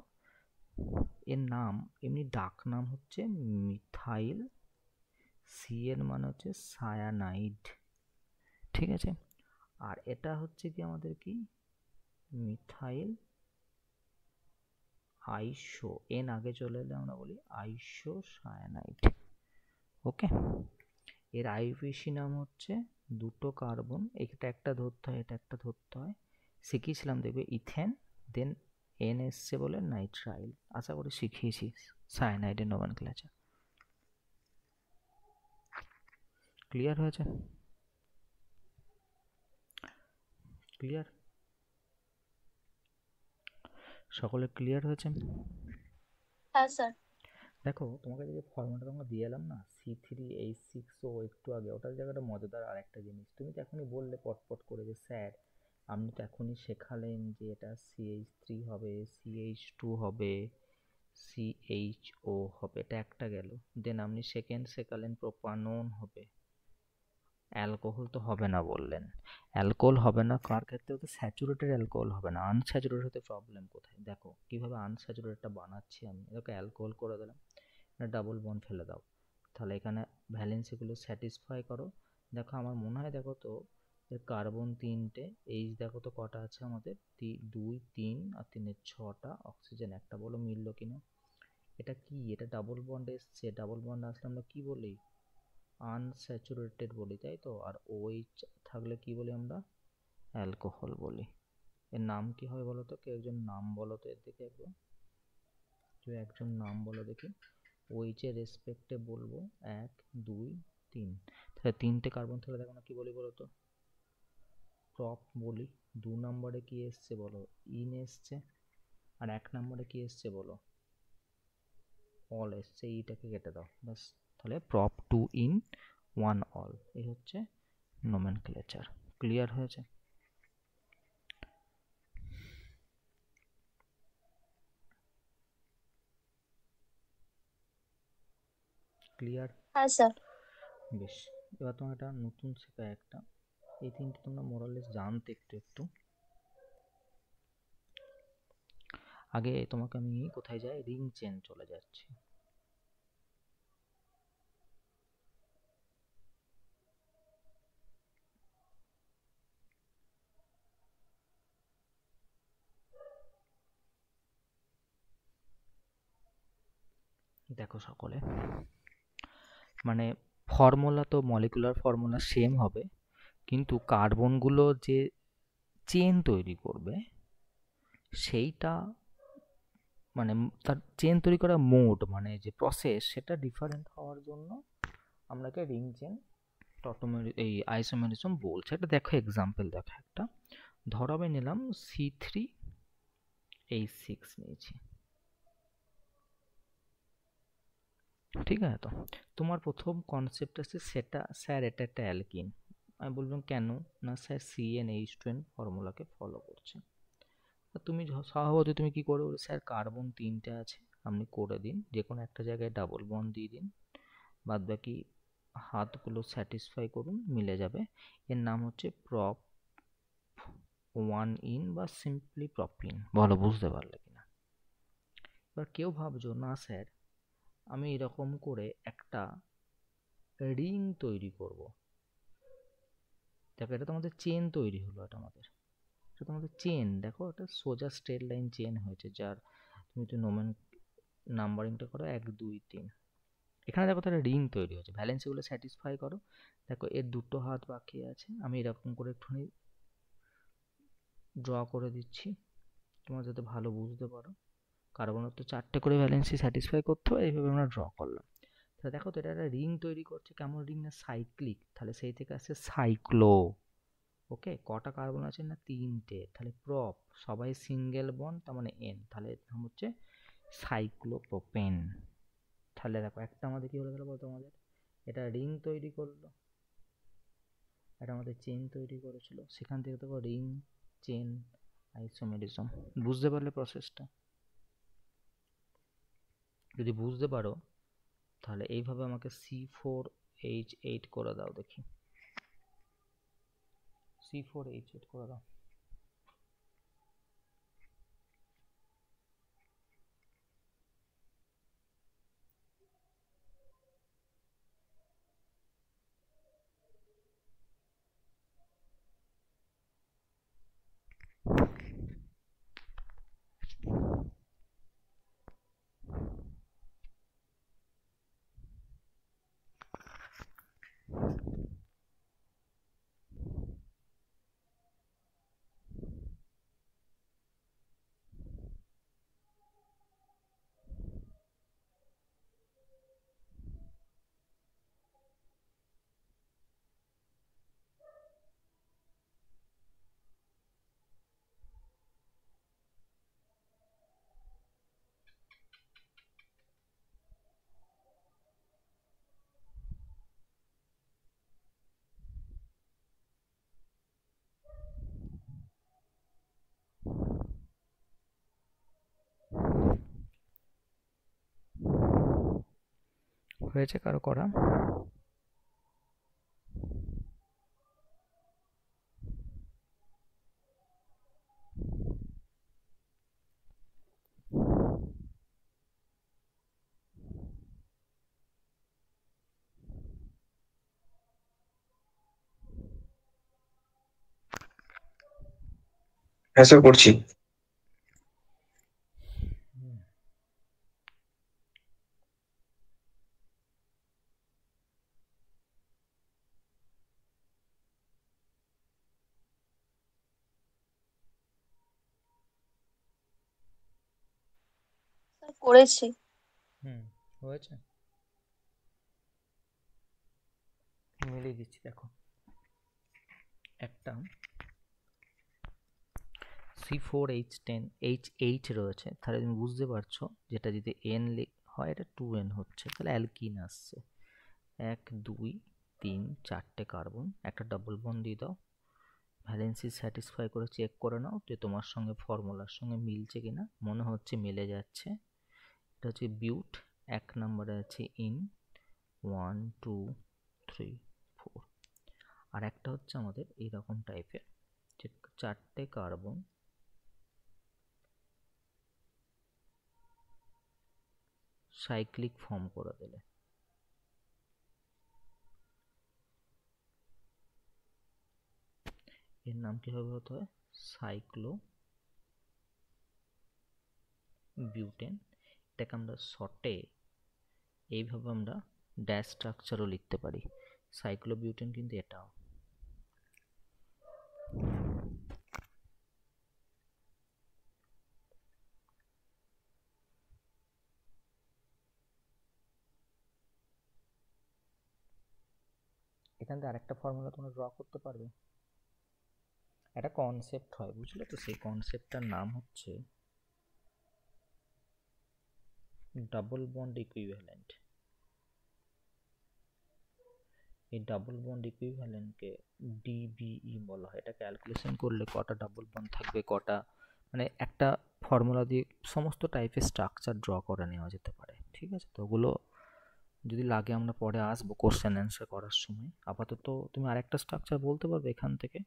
এর নাম, এমনি ডাক নাম হচ্ছে মিথাইল, CN মানে হচ্ছে সায়ানাইড, ঠিক আছে? আর এটা হচ্ছে কি আমাদের কি, মিথাইল আইসো, এন আগে চলে এলে আমরা বলি আইসো সায়ানাইড। ওকে, এর আইউপিএসি নাম হচ্ছে, দুটো কার্বন, এটা একটা ধরতে হয়, এটা একটা ধরতে হয়। শিখিয়েছিলাম দেখবে, ইথেন, দেন এন এসছে বলে নাইট্রাইল। আশা করি শিখিয়েছি সায়ানাইডের নোমেনক্লেচার। ক্লিয়ার হয়েছে? ক্লিয়ার? সকলে ক্লিয়ার হয়েছে? হ্যাঁ স্যার। দেখো, তোমাকে যে ফর্মুলাটা তোমাকে দিয়ে এলাম না, C3H6O, একটু আগে, ওটার জায়গাটা মজাদার আর একটা জিনিস। তুমি তো এখনই বললে পটপট করে যে স্যার আপনি তো এখনই শেখালেন যে এটা CH3 হবে, CH2 হবে, CHO হবে, এটা একটা গেল। দেন আপনি সেকেন্ড শেখালেন প্রোপানন হবে। অ্যালকোহল তো হবে না বললেন। অ্যালকোহল হবে না কার ক্ষেত্রে? হতে স্যাচুরেটেড অ্যালকোহল হবে না, আনস্যাচুরেটেড হতে প্রবলেম কোথায়? দেখো কিভাবে আনস্যাচুরেটেডটা বানাচ্ছি আমি। দেখো অ্যালকোহল করে দিলাম, ডাবল বন্ড ফেলে দাও। তাহলে এখানে ভ্যালেন্সিগুলো স্যাটিসফাই করো। দেখো আমার মনে হয়, দেখো তো কার্বন 3টে, এইচ দেখো তো কটা আছে আমাদের, 2 3 আর 3 6টা, অক্সিজেন একটা, বলো মিললো কিনা। এটা কি, এটা ডাবল বন্ড এসছে, ডাবল বন্ড আসলে আমরা কি বলি, আনস্যাচুরেটেড বলি, তাই তো। আর ওএইচ থাকলে কি বলি আমরা, অ্যালকোহল বলি। এর নাম কি হবে বলো তো, কেউ একজন নাম বলো তো এর দিকে একবার, কেউ একজন নাম বলো দেখি। ওএইচ এর রেসপেক্টে বলবো 1 2 3, তাহলে 3টে কার্বন থাকলে দেখো না কি বলি বলো তো, প্রপ বলি। 2 নম্বরে কি এসছে বলো, ইন এসছে। আর 1 নম্বরে কি এসছে বলো, অল এসছে, এইটাকে কেটে দাও ব্যাস। তাহলে প্রপ 2 ইন 1 অল, এই হচ্ছে নোমেনক্লেচার। ক্লিয়ার হয়েছে? ক্লিয়ার? হ্যাঁ স্যার। বেশ, এবার তোমার একটা নতুন শেখা একটা, এই তিনটে তোমরা মোরালেস জানতে একটু একটু। আগে তোমাকে আমি কোথায় যাই, রিং চেন চলে যাচ্ছি। দেখো সকলে, মানে ফর্মুলা তো মলিকুলার ফর্মুলা সেম হবে, কিন্তু কার্বনগুলো যে চেন তৈরি করবে সেইটা, মানে তার চেন তৈরি করার মোড, মানে যে প্রসেস, সেটা ডিফারেন্ট হওয়ার জন্য আমরাকে রিং চেন এই আইসোমেরিজম বলছে। এটা দেখো এক্সাম্পল, দেখো একটা, ধরো আমি নিলাম C3H6 নিয়েছি, ঠিক আছে। তো তোমার প্রথম কনসেপ্ট আছে সেটা, স্যার এটা একটা অ্যালকিন। আমি বললাম কেন, না স্যার CnH2n ফর্মুলাকে ফলো করছে। তুমি স্বভাবতই তুমি কি করবে, স্যার কার্বন 3টে আছে, আপনি করে দিন, যে কোনো একটা জায়গায় ডাবল বন্ড দিয়ে দিন, বাদ বাকি হাতগুলো স্যাটিসফাই করুন, মিলে যাবে। এর নাম হচ্ছে প্রপ 1 ইন বা সিম্পলি প্রপিন। বলো বুঝতে পারলে কিনা? এবার কেউ ভাবছো না স্যার আমি এরকম করে একটা রিং তৈরি করব। দেখো এটা তো আমাদের চেন তৈরি হলো, এটা তোমাদের চেন, দেখো এটা সোজা স্ট্রেট লাইন চেন হয়েছে, যার তুমি তো নাম্বারিংটা করো 1 2 3, এখানে দেখো তাহলে রিং তৈরি হয়েছে। ভ্যালেন্সিগুলো স্যাটিসফাই করো। দেখো এর দুটো হাত বাকি আছে, আমি এরকম করে একটুখানি ড্র করে দিচ্ছি তোমরা যাতে ভালো বুঝতে পারো। কার্বনের তো 4টে করে ভ্যালেন্সি স্যাটিসফাই করতে হয়, এইভাবে আমরা ড্র করলাম। তাহলে দেখো তো এটা একটা রিং তৈরি করছে, কেমন রিং, না সাইক্লিক, তাহলে সেই থেকে আসছে সাইক্লো। ওকে, কটা কার্বন আছে, না 3টে, তাহলে প্রপ, সবাই সিঙ্গেল বন্ড, তার মানে এন, তাহলে এর নাম হচ্ছে সাইক্লোপ্রোপেন। তাহলে দেখো একটা আমাদের কি হলো গেল বলতো, আমাদের এটা রিং তৈরি করলো, এটা আমাদের চেন তৈরি করেছিল, সেখান থেকে দেখো রিং চেন আইসোমেরিজম। বুঝতে পারলে প্রসেসটা? যদি বুঝতে পারো তাহলে এইভাবে আমাকে C4H8 করে দাও দেখি, C4H8 করে দাও। হয়েছে কারো করা? হ্যাঁ স্যার করছি। স্যার করেছি। হয়েছে, মিলিয়ে দিচ্ছি। দেখো একটা C4H10H8 রয়েছে, তাহলে তুমি বুঝতে পারছো যেটা যদি N হয় এটা 2N হচ্ছে, তাহলে অ্যালকিন আসছে। 1 2 3 4টে কার্বন, একটা ডাবল বন্ড দিয়ে দাও, ভ্যালেন্সি স্যাটিসফাই করে চেক করে নাও যে তোমার সঙ্গে ফর্মুলার সঙ্গে মিলছে কিনা। মনে হচ্ছে মিলে যাচ্ছে। এটা হচ্ছে বিউট, 1 নম্বরে আছে ইন 1 2 3 4। আর একটা হচ্ছে আমাদের এইরকম টাইপের যে 4টে কার্বন, সাইক্লিক ফর্ম করে দিলে। এর নাম কিভাবে হতে হয়? Cyclo butane. এটাকে আমরা শর্টে এইভাবে আমরা ড্যাশ স্ট্রাকচারও লিখতে পারি। সাইক্লো বিউটেন কিন্তু এটাও। এখান থেকে আরেকটা ফর্মুলা তোমরা ড্র করতে পারবে। একটা কনসেপ্ট হয়, বুঝলে তো? সেই কনসেপ্টটার নাম হচ্ছে ডাবল বন্ড ইকুইভ্যালেন্ট। এই ডাবল বন্ড ইকুইভ্যালেন্টকে ডিবিই বলা হয়। এটা ক্যালকুলেশন করলে কটা ডাবল বন্ড থাকবে, কটা, মানে একটা ফর্মুলা দিয়ে সমস্ত টাইপের স্ট্রাকচার ড্র করে নেওয়া যেতে পারে। ঠিক আছে, তো ওগুলো যদি লাগে আমরা পরে আসবো কোশ্চেন অ্যান্সার করার সময়। আপাতত তুমি আরেকটা স্ট্রাকচার বলতে পারবে এখান থেকে,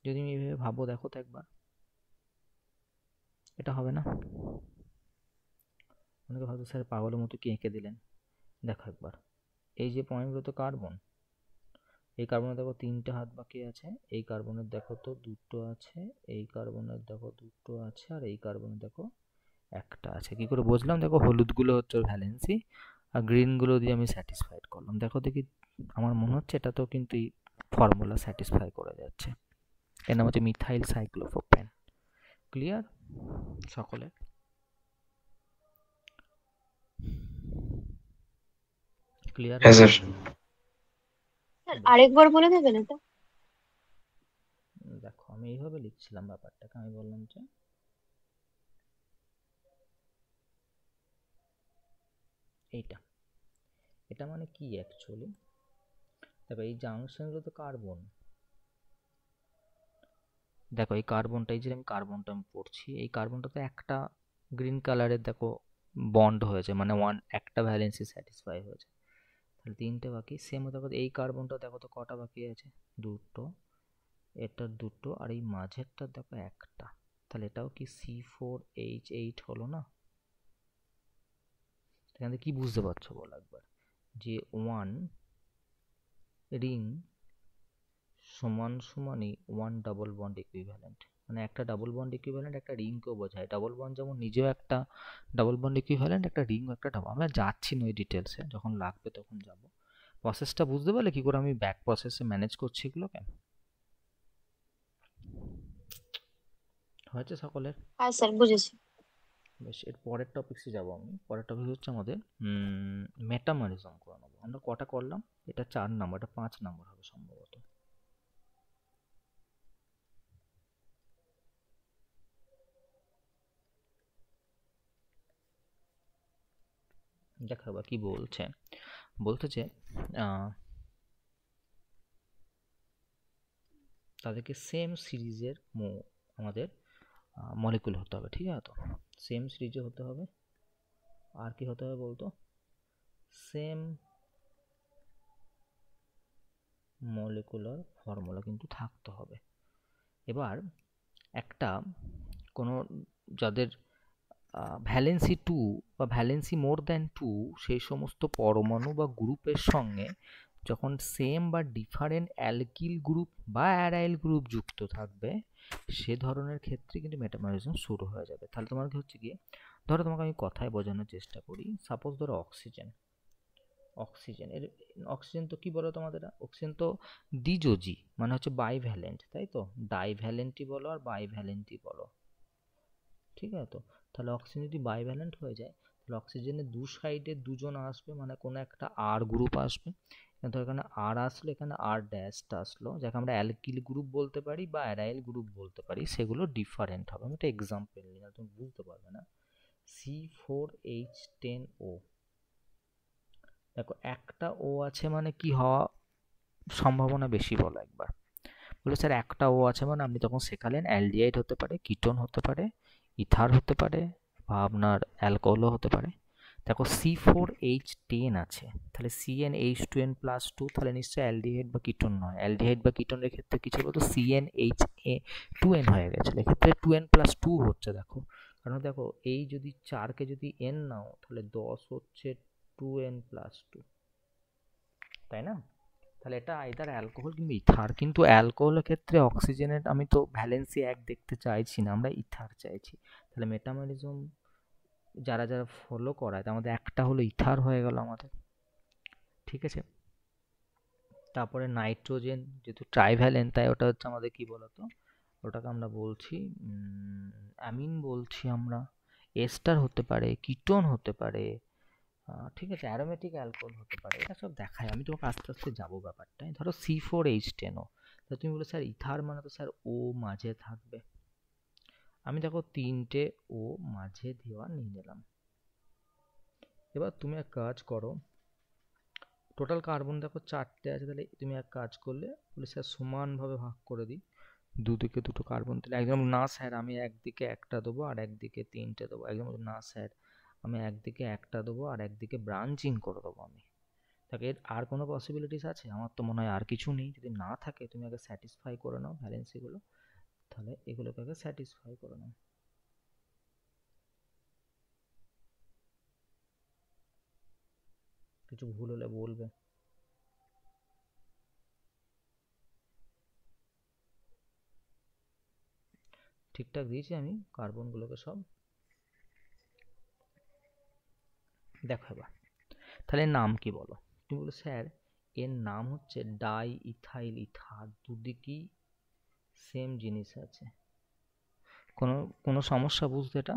যদি তুমি এইভাবে ভাবো। দেখো তো একবার, এটা হবে না? অনেকে হয়তো স্যার পাগলের মতো কি এঁকে দিলেন। দেখো একবার, এই যে পয়েন্টগুলো তো কার্বন, এই কার্বনের দেখো 3টে হাত বাকি আছে, এই কার্বনের দেখো তো 2টো আছে, এই কার্বনের দেখো 2টো আছে, আর এই কার্বনের দেখো 1টা আছে। কি করে বুঝলাম? দেখো হলুদগুলো হচ্ছে ভ্যালেন্সি, আর গ্রিনগুলো দিয়ে আমি স্যাটিসফাইড করলাম। দেখো দেখি, আমার মনে হচ্ছে এটা তো কিন্তু এই ফর্মুলা স্যাটিসফাই করে যাচ্ছে। এর নাম হচ্ছে মিথাইল সাইক্লোপ্রোপেন। ক্লিয়ার সকলে? ক্লিয়ার? হ্যাঁ স্যার। স্যার আরেকবার বলে দেবেন এটা? দেখো আমি এইভাবে লিখছিলাম ব্যাপারটাকে, আমি বললাম যে এইটা, এটা মানে কি অ্যাকচুয়ালি? দেখো এই জাংশনগুলো তো কার্বন, দেখো এই কার্বনটা, এই যে আমি কার্বনটা আমি পড়ছি, এই কার্বনটা তো একটা গ্রিন কালারের দেখো বন্ড হয়েছে, মানে একটা ভ্যালেন্সি স্যাটিসফাই হয়েছে, তাহলে 3টে বাকি। সেম দেখো এই কার্বনটা দেখো তো কটা বাকি আছে? 2টো, এটা 2টো, আর এই মাঝেরটা দেখো 1টা, তাহলে এটাও কি C4H8 হলো না? এখানে কি বুঝতে পারছো বলো একবার, যে 1 রিং সমান সমানই 1 ডাবল বন্ড ইকুইভ্যালেন্ট, মানে একটা ডাবল বন্ড ইকুইভ্যালেন্ট একটা রিংকেও বোঝায়। ডাবল বন্ড যেমন নিজেও একটা ডাবল বন্ড ইকুইভ্যালেন্ট, একটা রিংও একটা ডাবল। আমরা যাচ্ছি না ওই ডিটেলসে, যখন লাগবে তখন যাব। প্রসেসটা বুঝতে পারলে কি করে আমি ব্যাক প্রসেসে ম্যানেজ করছি এগুলোকে? হয়েছে সকলের? হ্যাঁ স্যার বুঝেছি। বেশ, এর পরের টপিক্সে যাব আমি। পরের টপিক হচ্ছে আমাদের মেটামরিজম করে নেবো। আমরা কটা করলাম? এটা 4 নম্বর, এটা 5 নম্বর হবে সম্ভবত। দেখা বা কি বলছে, বলতেছে তাদেরকে সেম সিরিজের আমাদের মলিকুল হতে হবে। ঠিক আছে, তো সেম সিরিজে হতে হবে। আর কি হতে হবে বলতো? সেম মলিকুলার ফর্মুলা কিন্তু থাকতে হবে। এবার একটা কোনো যাদের ভ্যালেন্সি 2 বা ভ্যালেন্সি মোর দ্যান 2, সেই সমস্ত পরমাণু বা গ্রুপের সঙ্গে যখন সেম বা ডিফারেন্ট অ্যালকিল গ্রুপ বা অ্যারাইল গ্রুপ যুক্ত থাকবে, সে ধরনের ক্ষেত্রে কিন্তু মেটামরিজম শুরু হয়ে যাবে। তাহলে তোমার কি হচ্ছে গিয়ে, ধরো তোমাকে আমি কথায় বোঝানোর চেষ্টা করি, সাপোজ ধরো অক্সিজেন, অক্সিজেনের অক্সিজেন তো কি বলো তোমাদের, অক্সিজেন তো দ্বিযোজী, মানে হচ্ছে বাইভ্যালেন্ট, তাই তো? ডাইভ্যালেন্টই বলো আর বাইভ্যালেন্টই বলো, ঠিক আছে? তো তাহলে অক্সিজেন যদি বাইভ্যালেন্ট হয়ে যায়, তাহলে অক্সিজেনের দু সাইডে দুজন আসবে, মানে কোনো একটা আর গ্রুপ আসবে। তো এখানে আর আসলো, এখানে আর ড্যাশটা আসলো, যাকে আমরা অ্যালকিল গ্রুপ বলতে পারি বা অ্যারাইল গ্রুপ বলতে পারি, সেগুলো ডিফারেন্ট হবে। আমি একটা এক্সাম্পল নিই, তুমি বুঝতে পারবে না। C4H10O, দেখো একটা ও আছে মানে কি হওয়া সম্ভাবনা বেশি, বলো একবার। বলে স্যার একটা ও আছে মানে আপনি তখন শেখালেন অ্যালডিহাইড হতে পারে, কিটোন হতে পারে, ইথার হতে পারে, বা আপনার অ্যালকোহলও হতে পারে। দেখো C4H10 আছে, তাহলে CnH2n+2, তাহলে নিশ্চয়ই অ্যালডিহাইড বা কিটোন নয়। অ্যালডিহাইড বা কিটোনের ক্ষেত্রে কি ছিল, তো CnH2n হয়ে গেছিল, এক্ষেত্রে 2n+2 হচ্ছে। দেখো কারণ দেখো এই যদি 4কে যদি n নাও, তাহলে 10 হচ্ছে 2n+2, তাই না? তাহলে এটা আইদার অ্যালকোহল কিংবা ইথার। কিন্তু অ্যালকোহলের ক্ষেত্রে অক্সিজেনের আমি তো ভ্যালেন্সি এক দেখতে চাইছি না, আমরা ইথার চাইছি। তাহলে মেটামরিজম যারা যারা ফলো করায়, তার মধ্যে একটা হলো ইথার হয়ে গেল আমাদের, ঠিক আছে? তারপরে নাইট্রোজেন যেহেতু ট্রাইভ্যালেন্ট, তাই ওটা হচ্ছে আমাদের কি বলতো, ওটাকে আমরা বলছি অ্যামিন বলছি আমরা। এস্টার হতে পারে, কিটোন হতে পারে, ঠিক আছে, অ্যারোমেটিক অ্যালকোহল হতে পারে, এটা সব দেখায়। আমি তোমাকে আস্তে আস্তে যাবো ব্যাপারটায়। ধরো C4H10O, তা তুমি বলে স্যার ইথার মানে তো স্যার ও মাঝে থাকবে। আমি দেখো 3টে ও মাঝে দেওয়া নিয়ে নিলাম। এবার তুমি এক কাজ করো, টোটাল কার্বন দেখো 4টে আছে, তাহলে তুমি এক কাজ করলে, বলে স্যার সমানভাবে ভাগ করে দিই, দুদিকে দুটো কার্বন। তাহলে একদম না স্যার আমি একদিকে একটা দেবো আর একদিকে 3টে দেবো, একদম না স্যার আমি একদিকে একটা দেবো আর একদিকে ব্রাঞ্চিং করে দেবো আমি। তাকে আর কোনো পসিবিলিটিস আছে? আমার তো মনে হয় আর কিছু নেই। যদি না থাকে তুমি আগে স্যাটিসফাই করে নাও ভ্যালেন্সিগুলো, তাহলে এগুলোকে আগে স্যাটিসফাই করে নাও। কিছু ভুল হলে বলবে। ঠিকঠাক দিয়েছি আমি কার্বনগুলোকে সব, দেখো এবার। তাহলে নাম কি বলো? তুমি বলো স্যার এর নাম হচ্ছে ডাই ইথাইল ইথার, দুদিকেই সেম জিনিস আছে। কোনো কোনো সমস্যা বুঝতে এটা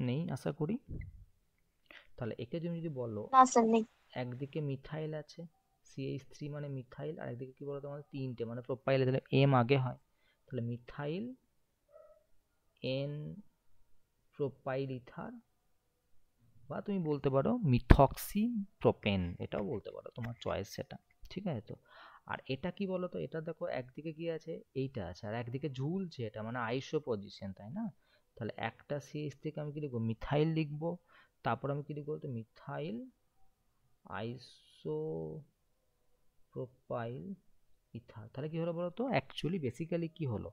নেই আশা করি। তাহলে একে তুমি যদি বলো, না স্যার নেই। একদিকে মিথাইল আছে, CH3 মানে মিথাইল, আর একদিকে কি বলতো আমাদের 3টে মানে প্রোপাইল, তাহলে এম আগে হয়, তাহলে মিথাইল এন প্রোপাইল ইথার, বা তুমি বলতে পারো মিথক্সি প্রোপেন, এটাও বলতে পারো, তোমার চয়েস সেটা, ঠিক আছে তো? আর এটা কি বলতো, এটা দেখো একদিকে কি আছে, এইটা আছে, আর একদিকে ঝুলছে, এটা মানে আইসো পজিশন, তাই না? তাহলে একটা CH থেকে আমি কি লিখবো, মিথাইল লিখবো, তারপর আমি কি লিখবো, তো মিথাইল আইসো প্রোপাইল ইথার। তাহলে কি হলো বলতো, অ্যাকচুয়ালি বেসিক্যালি কি হলো,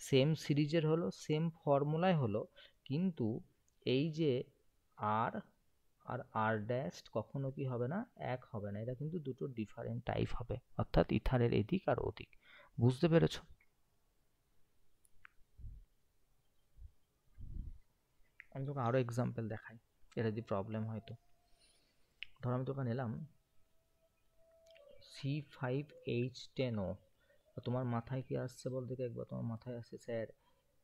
সেম সিরিজের হলো, সেম ফর্মুলায় হলো, কিন্তু এই যে আর আর আর ড্যাশ কখনো কি হবে না, এক হবে না, এটা কিন্তু দুটো ডিফারেন্ট টাইপ হবে, অর্থাৎ ইথারের এদিক আর ওদিক। বুঝতে পেরেছো? আমি তোকে আরো এক্সাম্পল দেখাই, এটা যদি প্রবলেম হয় তো। ধর আমি তোকে নিলাম C5H10O, তোমার মাথায় কি আসছে বল দেখে একবার, তোমার মাথায় আসছে স্যার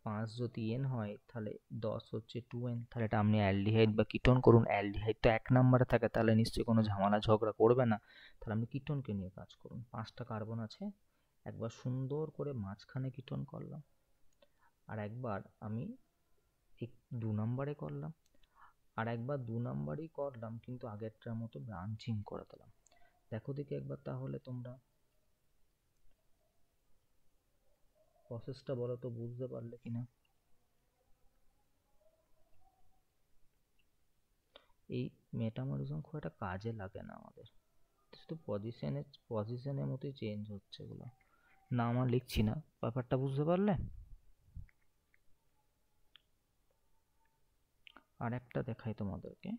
5 যদি n হয় তাহলে 10 হচ্ছে 2n, তাহলে এটা আপনি অ্যালডিহাইড বা কিটোন করুন। অ্যালডিহাইড তো 1 নম্বরে থাকে, তাহলে নিশ্চয়ই কোনো ঝামেলা ঝগড়া করবে না, তাহলে আপনি কিটোনকে নিয়ে কাজ করুন। 5টা কার্বন আছে, একবার সুন্দর করে মাঝখানে কিটোন করলাম, আর একবার আমি 2 নম্বরে করলাম, আর একবার 2 নম্বরেই করলাম, কিন্তু আগেরটার মতো ব্রাঞ্চিং করে দিলাম। দেখো দেখি একবার তাহলে তোমরা প্রসেসটা বলো তো, বুঝতে পারলে কিনা। এই মেটামরিজম খুব একটা কাজে লাগে না আমাদের, শুধু পজিশনের মতোই চেঞ্জ হচ্ছে এগুলো। না আমার লিখছি না, ব্যাপারটা বুঝতে পারলে? আর একটা দেখাই তোমাদেরকে,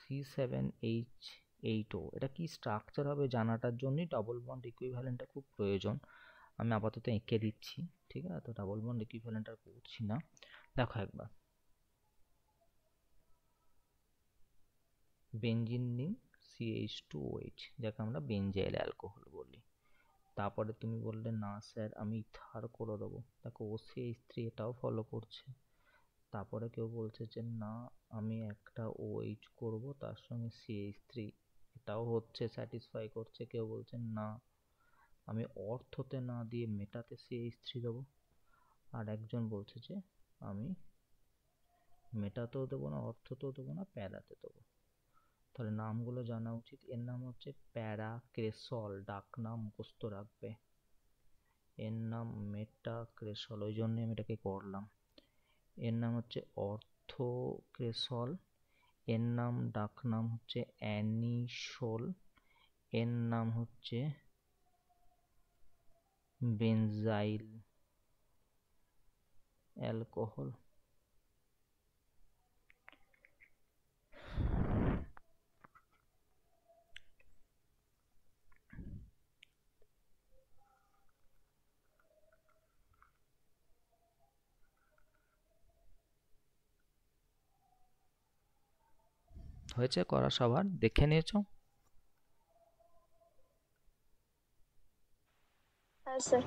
C7H H2O এটা কি স্ট্রাকচার হবে জানাটার জন্যই ডাবল বন্ড ইকুইভ্যালেন্টটা খুব প্রয়োজন। আমি আপাতত এঁকে দিচ্ছি, ঠিক আছে? তো ডাবল বন্ড ইকুইভ্যালেন্ট আর করছি না। দেখো একবার, বেঞ্জিন রিং CH2OH, যাকে আমরা বেঞ্জাইল অ্যালকোহল বলি। তারপরে তুমি বললে না স্যার আমি ইথার করে দেবো, দেখো OCH3 এটাও ফলো করছে। তারপরে কেউ বলছে যে না আমি একটা OH করব তার সঙ্গে CH3, এটাও হচ্ছে, স্যাটিসফাই করছে। কেউ বলছে না আমি অর্থতে না দিয়ে মেটাতে CH3 দেবো। আর একজন বলছে যে আমি মেটাতেও দেবো না, অর্থতেও দেবো না, প্যারাতে দেবো। তাহলে নামগুলো জানা উচিত। এর নাম হচ্ছে প্যারাক্রেসল, ডাক নাম মুখস্থ রাখবে। এর নাম মেটাক্রেসল, ওই জন্যই আমি এটাকে করলাম। এর নাম হচ্ছে অর্থোক্রেসল, এর নাম ডাক নাম হচ্ছে অ্যানিসোল, এর নাম হচ্ছে বেনজাইল অ্যালকোহল। হয়েছে করা সবার? দেখে নিয়েছো? হ্যাঁ sir.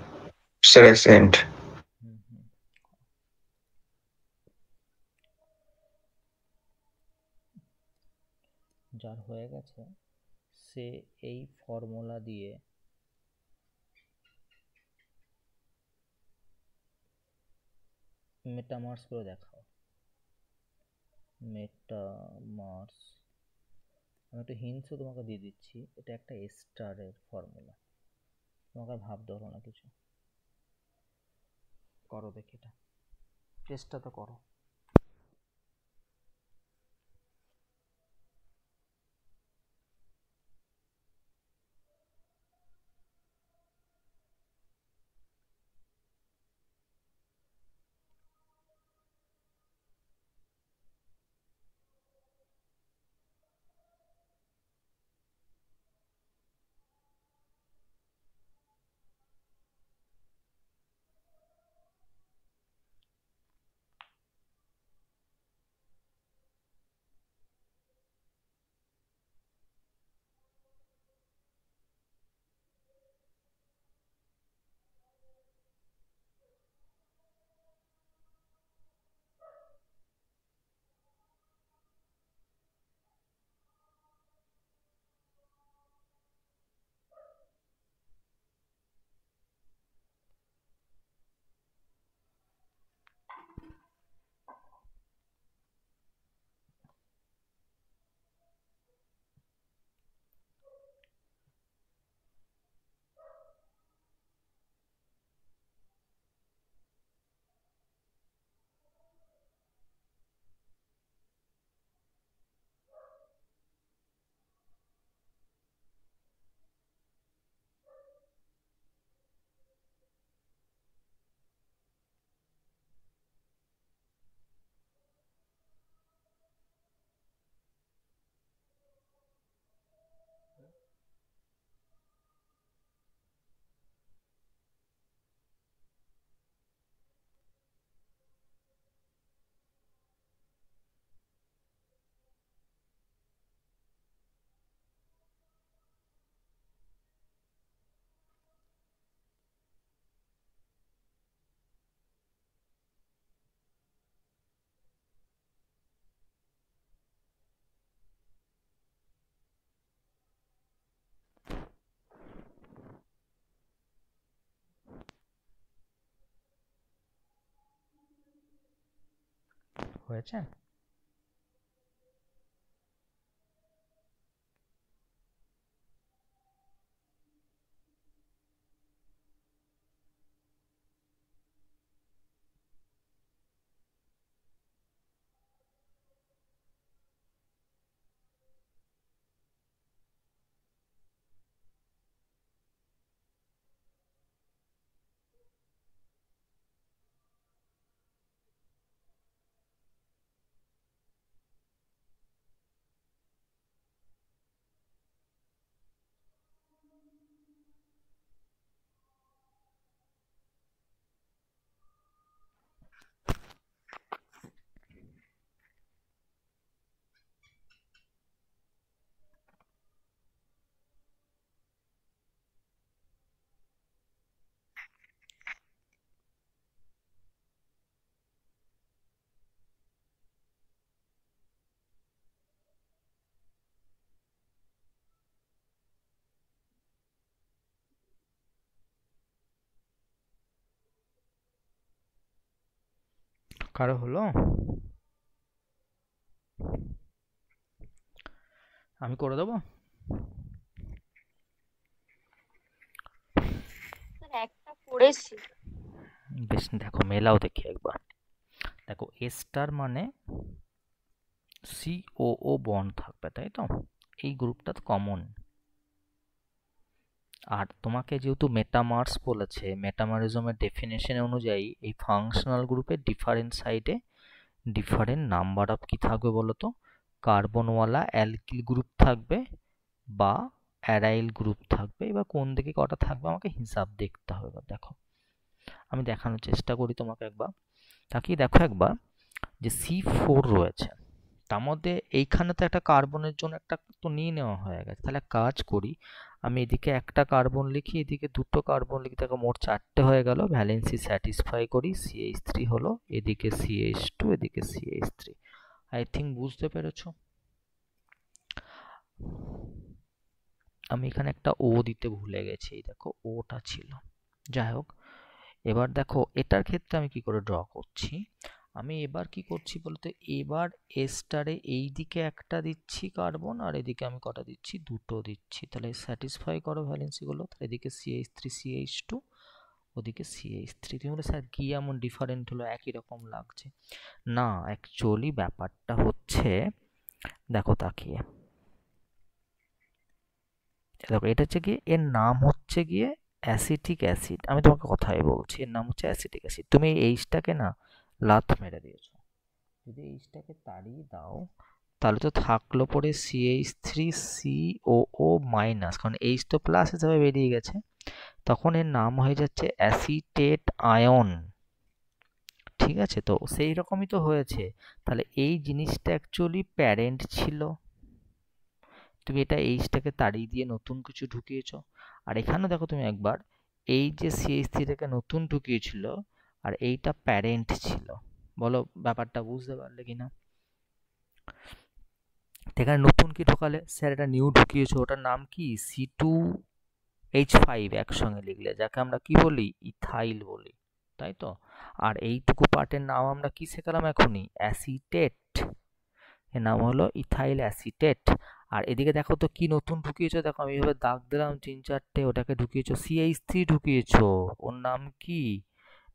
Sir excellent. Hmm hmm. যার হয়ে গেছে সে এই ফর্মুলা দিয়ে মেটামার্স করে দেখাও। মেটামার্স, আমি একটু হিন্টসও তোমাকে দিয়ে দিচ্ছি, এটা একটা স্টারের ফর্মুলা, তোমাকে আর ভাবতে হলো না কিছু। করো দেখি, এটা চেষ্টা তো করো। হয়েছে? কারো হলো? আমি করে দেবো? স্যার একটা পড়েছি। বেশ, দেখো মেলাও দেখি একবার। দেখো এস্টার মানে COO বন্ড থাকবে, তাই তো? এই গ্রুপটা কমন। আর তোমাকে যেহেতু মেটামার্স বলেছে, মেটামারিজমের ডেফিনেশন অনুযায়ী এই ফাংশনাল গ্রুপের ডিফারেন্ট সাইডে ডিফারেন্ট নাম্বার অফ কি থাকবে বলো তো? কার্বনওয়ালা অ্যালকিল গ্রুপ থাকবে বা অ্যারাইল গ্রুপ থাকবে। এবার কোন দিকে কটা থাকবে আমাকে হিসাব দেখতে হবে। এবার দেখো, আমি দেখানোর চেষ্টা করি তোমাকে একবার। তাকিয়ে দেখো একবার যে C4 রয়েছে, তার মধ্যে এইখানে তো একটা কার্বনের জন্য একটা তো নিয়ে নেওয়া হয়ে গেছে। তাহলে কাজ করি, আমি এদিকে একটা কার্বন লিখি, এদিকে দুটো কার্বন লিখি, দেখো মোট 4টে হয়ে গেল। ভ্যালেন্সি স্যাটিসফাই করি, CH3 হলো, এদিকে CH2, এদিকে CH3। আই থিঙ্ক বুঝতে পেরেছো। আমি এখানে একটা ও দিতে ভুলে গেছি, এই দেখো ওটা ছিল। যাই হোক, এবার দেখো এটার ক্ষেত্রে আমি কি করে ড্র করছি। আমি এবার কি করছি বলতে, এবার এস্টারে এই দিকে একটা দিচ্ছি কার্বন, আর এদিকে আমি কটা দিচ্ছি, দুটো দিচ্ছি। তাহলে স্যাটিসফাই করো ভ্যালেন্সিগুলো। তাহলে এদিকে CH3 CH2, ওদিকে CH3। তুমি বলে স্যার কি এমন ডিফারেন্ট হলো, একই রকম লাগছে। না, অ্যাকচুয়ালি ব্যাপারটা হচ্ছে, দেখো তাকিয়ে দেখো, এটা হচ্ছে গিয়ে, এর নাম হচ্ছে গিয়ে অ্যাসিটিক অ্যাসিড। আমি তোমাকে কথাই বলছি, এর নাম হচ্ছে অ্যাসিটিক অ্যাসিড। তুমি এই এইচটাকে না লাথ মেরে দিয়েছো। যদি এইচটাকে তাড়িয়ে দাও, তাহলে তো থাকলো পরে CH3COO মাইনাস, কারণ এইচ তো প্লাস হিসাবে বেরিয়ে গেছে। তখন এর নাম হয়ে যাচ্ছে অ্যাসিটেট আয়ন। ঠিক আছে, তো সেই রকমই তো হয়েছে। তাহলে এই জিনিসটা অ্যাকচুয়ালি প্যারেন্ট ছিল, তুমি এটা এইচটাকে তাড়িয়ে দিয়ে নতুন কিছু ঢুকিয়েছো। আর এখানে দেখো তুমি একবার, এই যে CH3টাকে নতুন ঢুকিয়েছিল, আর এইটা প্যারেন্ট ছিল। বলো ব্যাপারটা বুঝতে পারলে কিনা? এখানে নতুন কি ঢোকালে, স্যার এটা নিউ ঢুকিয়েছো, ওটার নাম কি C2H5 একসঙ্গে লিখলে, যাকে আমরা কি বলি, ইথাইল বলি, তাই তো? আর এইটুকু পার্টের নাম আমরা কি শেখালাম এখনই, অ্যাসিটেট। এর নাম হলো ইথাইল অ্যাসিটেট। আর এদিকে দেখো তো কি নতুন ঢুকিয়েছো, দেখো আমি এভাবে দাগ দিলাম 3-4টে, ওটাকে ঢুকিয়েছো CH3 ঢুকিয়েছো, ওর নাম কি,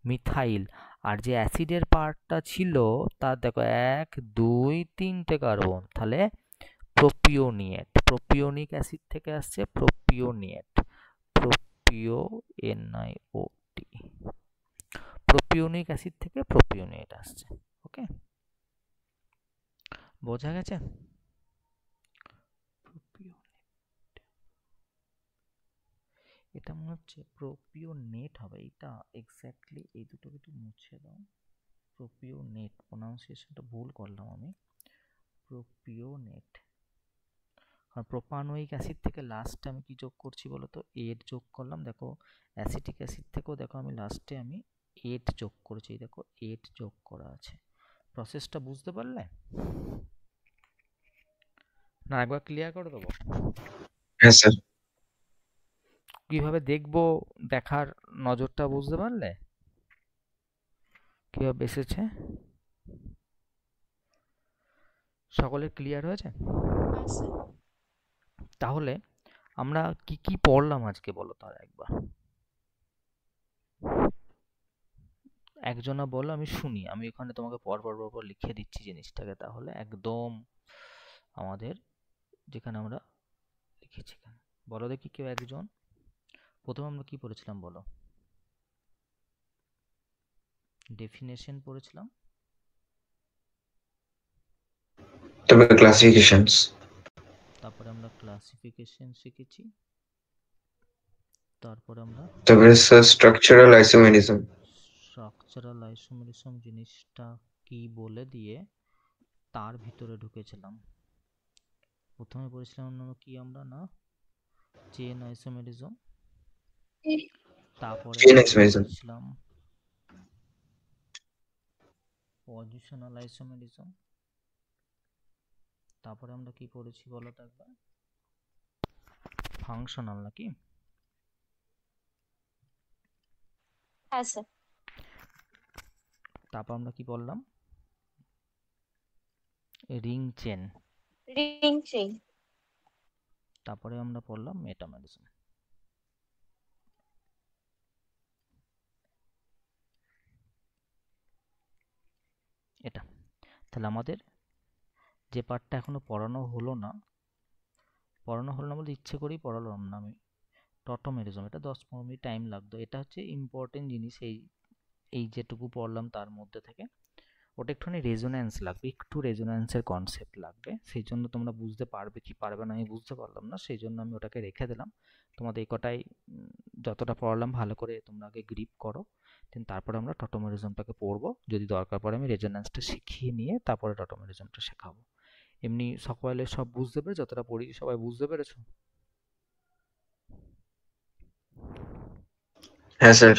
মিথাইল। আর যে অ্যাসিডের পার্টটা ছিল, তার দেখো 1 2 3টে কার্বন, তাহলে প্রোপিওনিয়েট। প্রোপিওনিক অ্যাসিড থেকে আসছে প্রোপিওনিয়েট, প্রোপিও NiOT। প্রোপিওনিক অ্যাসিড থেকে প্রোপিওনিয়েট আসছে। ওকে, বোঝা গেছে? এটা মনে হচ্ছে প্রোপিওনেট হবে, এটা এক্স্যাক্টলি। এই দুটোকে একটু মুছে দাও। প্রোপিওনেট, প্রোনাউন্সিয়েশনটা ভুল করলাম আমি। প্রোপিওনেট, কারণ প্রোপানোয়িক অ্যাসিড থেকে লাস্টে আমি কি যোগ করছি বলো তো, এড যোগ করলাম। দেখো অ্যাসিটিক অ্যাসিড থেকেও দেখো আমি লাস্টে আমি এড যোগ করেছি, দেখো এড যোগ করা আছে। প্রসেসটা বুঝতে পারলে না? একবার ক্লিয়ার করে দেবো হ্যাঁ স্যার। কিভাবে দেখবো, দেখার নজরটা বুঝতে পারলে কিভাবে এসেছে? সকলের ক্লিয়ার হয়েছে? হ্যাঁ স্যার। তাহলে আমরা কি কি পড়লাম আজকে বলো তো আর একবার। একজনা বলো, আমি শুনি। আমি এখানে তোমাকে পর পর পর পর লিখে দিচ্ছি জিনিসটাকে, তাহলে একদম আমাদের যেখানে আমরা লিখেছি এখানে। বলো দেখি কেউ একজন। প্রথমে আমরা কি পড়েছিলাম বলো? ডেফিনেশন পড়েছিলাম, তবে ক্লাসিফিকেশনস। তারপরে আমরা ক্লাসিফিকেশন শিখেছি, তারপরে আমরা তবে sir structural isomerism. Structural isomerism জিনিসটা কি বলে দিয়ে তার ভিতরে ঢুকেছিলাম। প্রথমে পড়েছিলাম কি আমরা, না চেন আইসোমেরিজম, তারপরে চেইন আমরা আইসোমেরিজম। পড়েছিলাম পজিশনাল আইসোমেরিজম, তারপরে আমরা কি পড়েছি বলো তো একবার, ফাংশনাল নাকি? হ্যাঁ স্যার। তারপর আমরা কি বললাম, রিং চেন, রিং চেইন। তারপরে আমরা পড়লাম মেটামেরিজম। এটা তাহলে আমাদের যে পার্টটা এখনো পড়ানো হলো না বলতে ইচ্ছে করেই পড়ালাম না আমি, টটোমেরিজম, এটা 10-15 মিনিট টাইম লাগতো। এটা হচ্ছে ইম্পর্টেন্ট জিনিস, এই যেটুকু পড়লাম তার মধ্যে থেকে। ওটা একটুখানি রেজোন্যান্স লাগবে, একটু রেজোন্যান্সের কনসেপ্ট লাগবে, সেই জন্য তোমরা বুঝতে পারবে কি পারবে না আমি বুঝতে পারলাম না, সেই জন্য আমি ওটাকে রেখে দিলাম। তোমাদের এই কটাই যতটা পড়ালাম ভালো করে তোমরা আগে গ্রিপ করো, দেন তারপরে আমরা টটোমেরিজমটাকে পড়বো, যদি দরকার পড়ে আমি রেজোন্যান্সটা শিখিয়ে নিয়ে তারপরে টটোমেরিজমটা শেখাবো। এমনি সকলে সব বুঝতে পেরে, যতটা পড়ি সবাই বুঝতে পেরেছো? হ্যাঁ স্যার।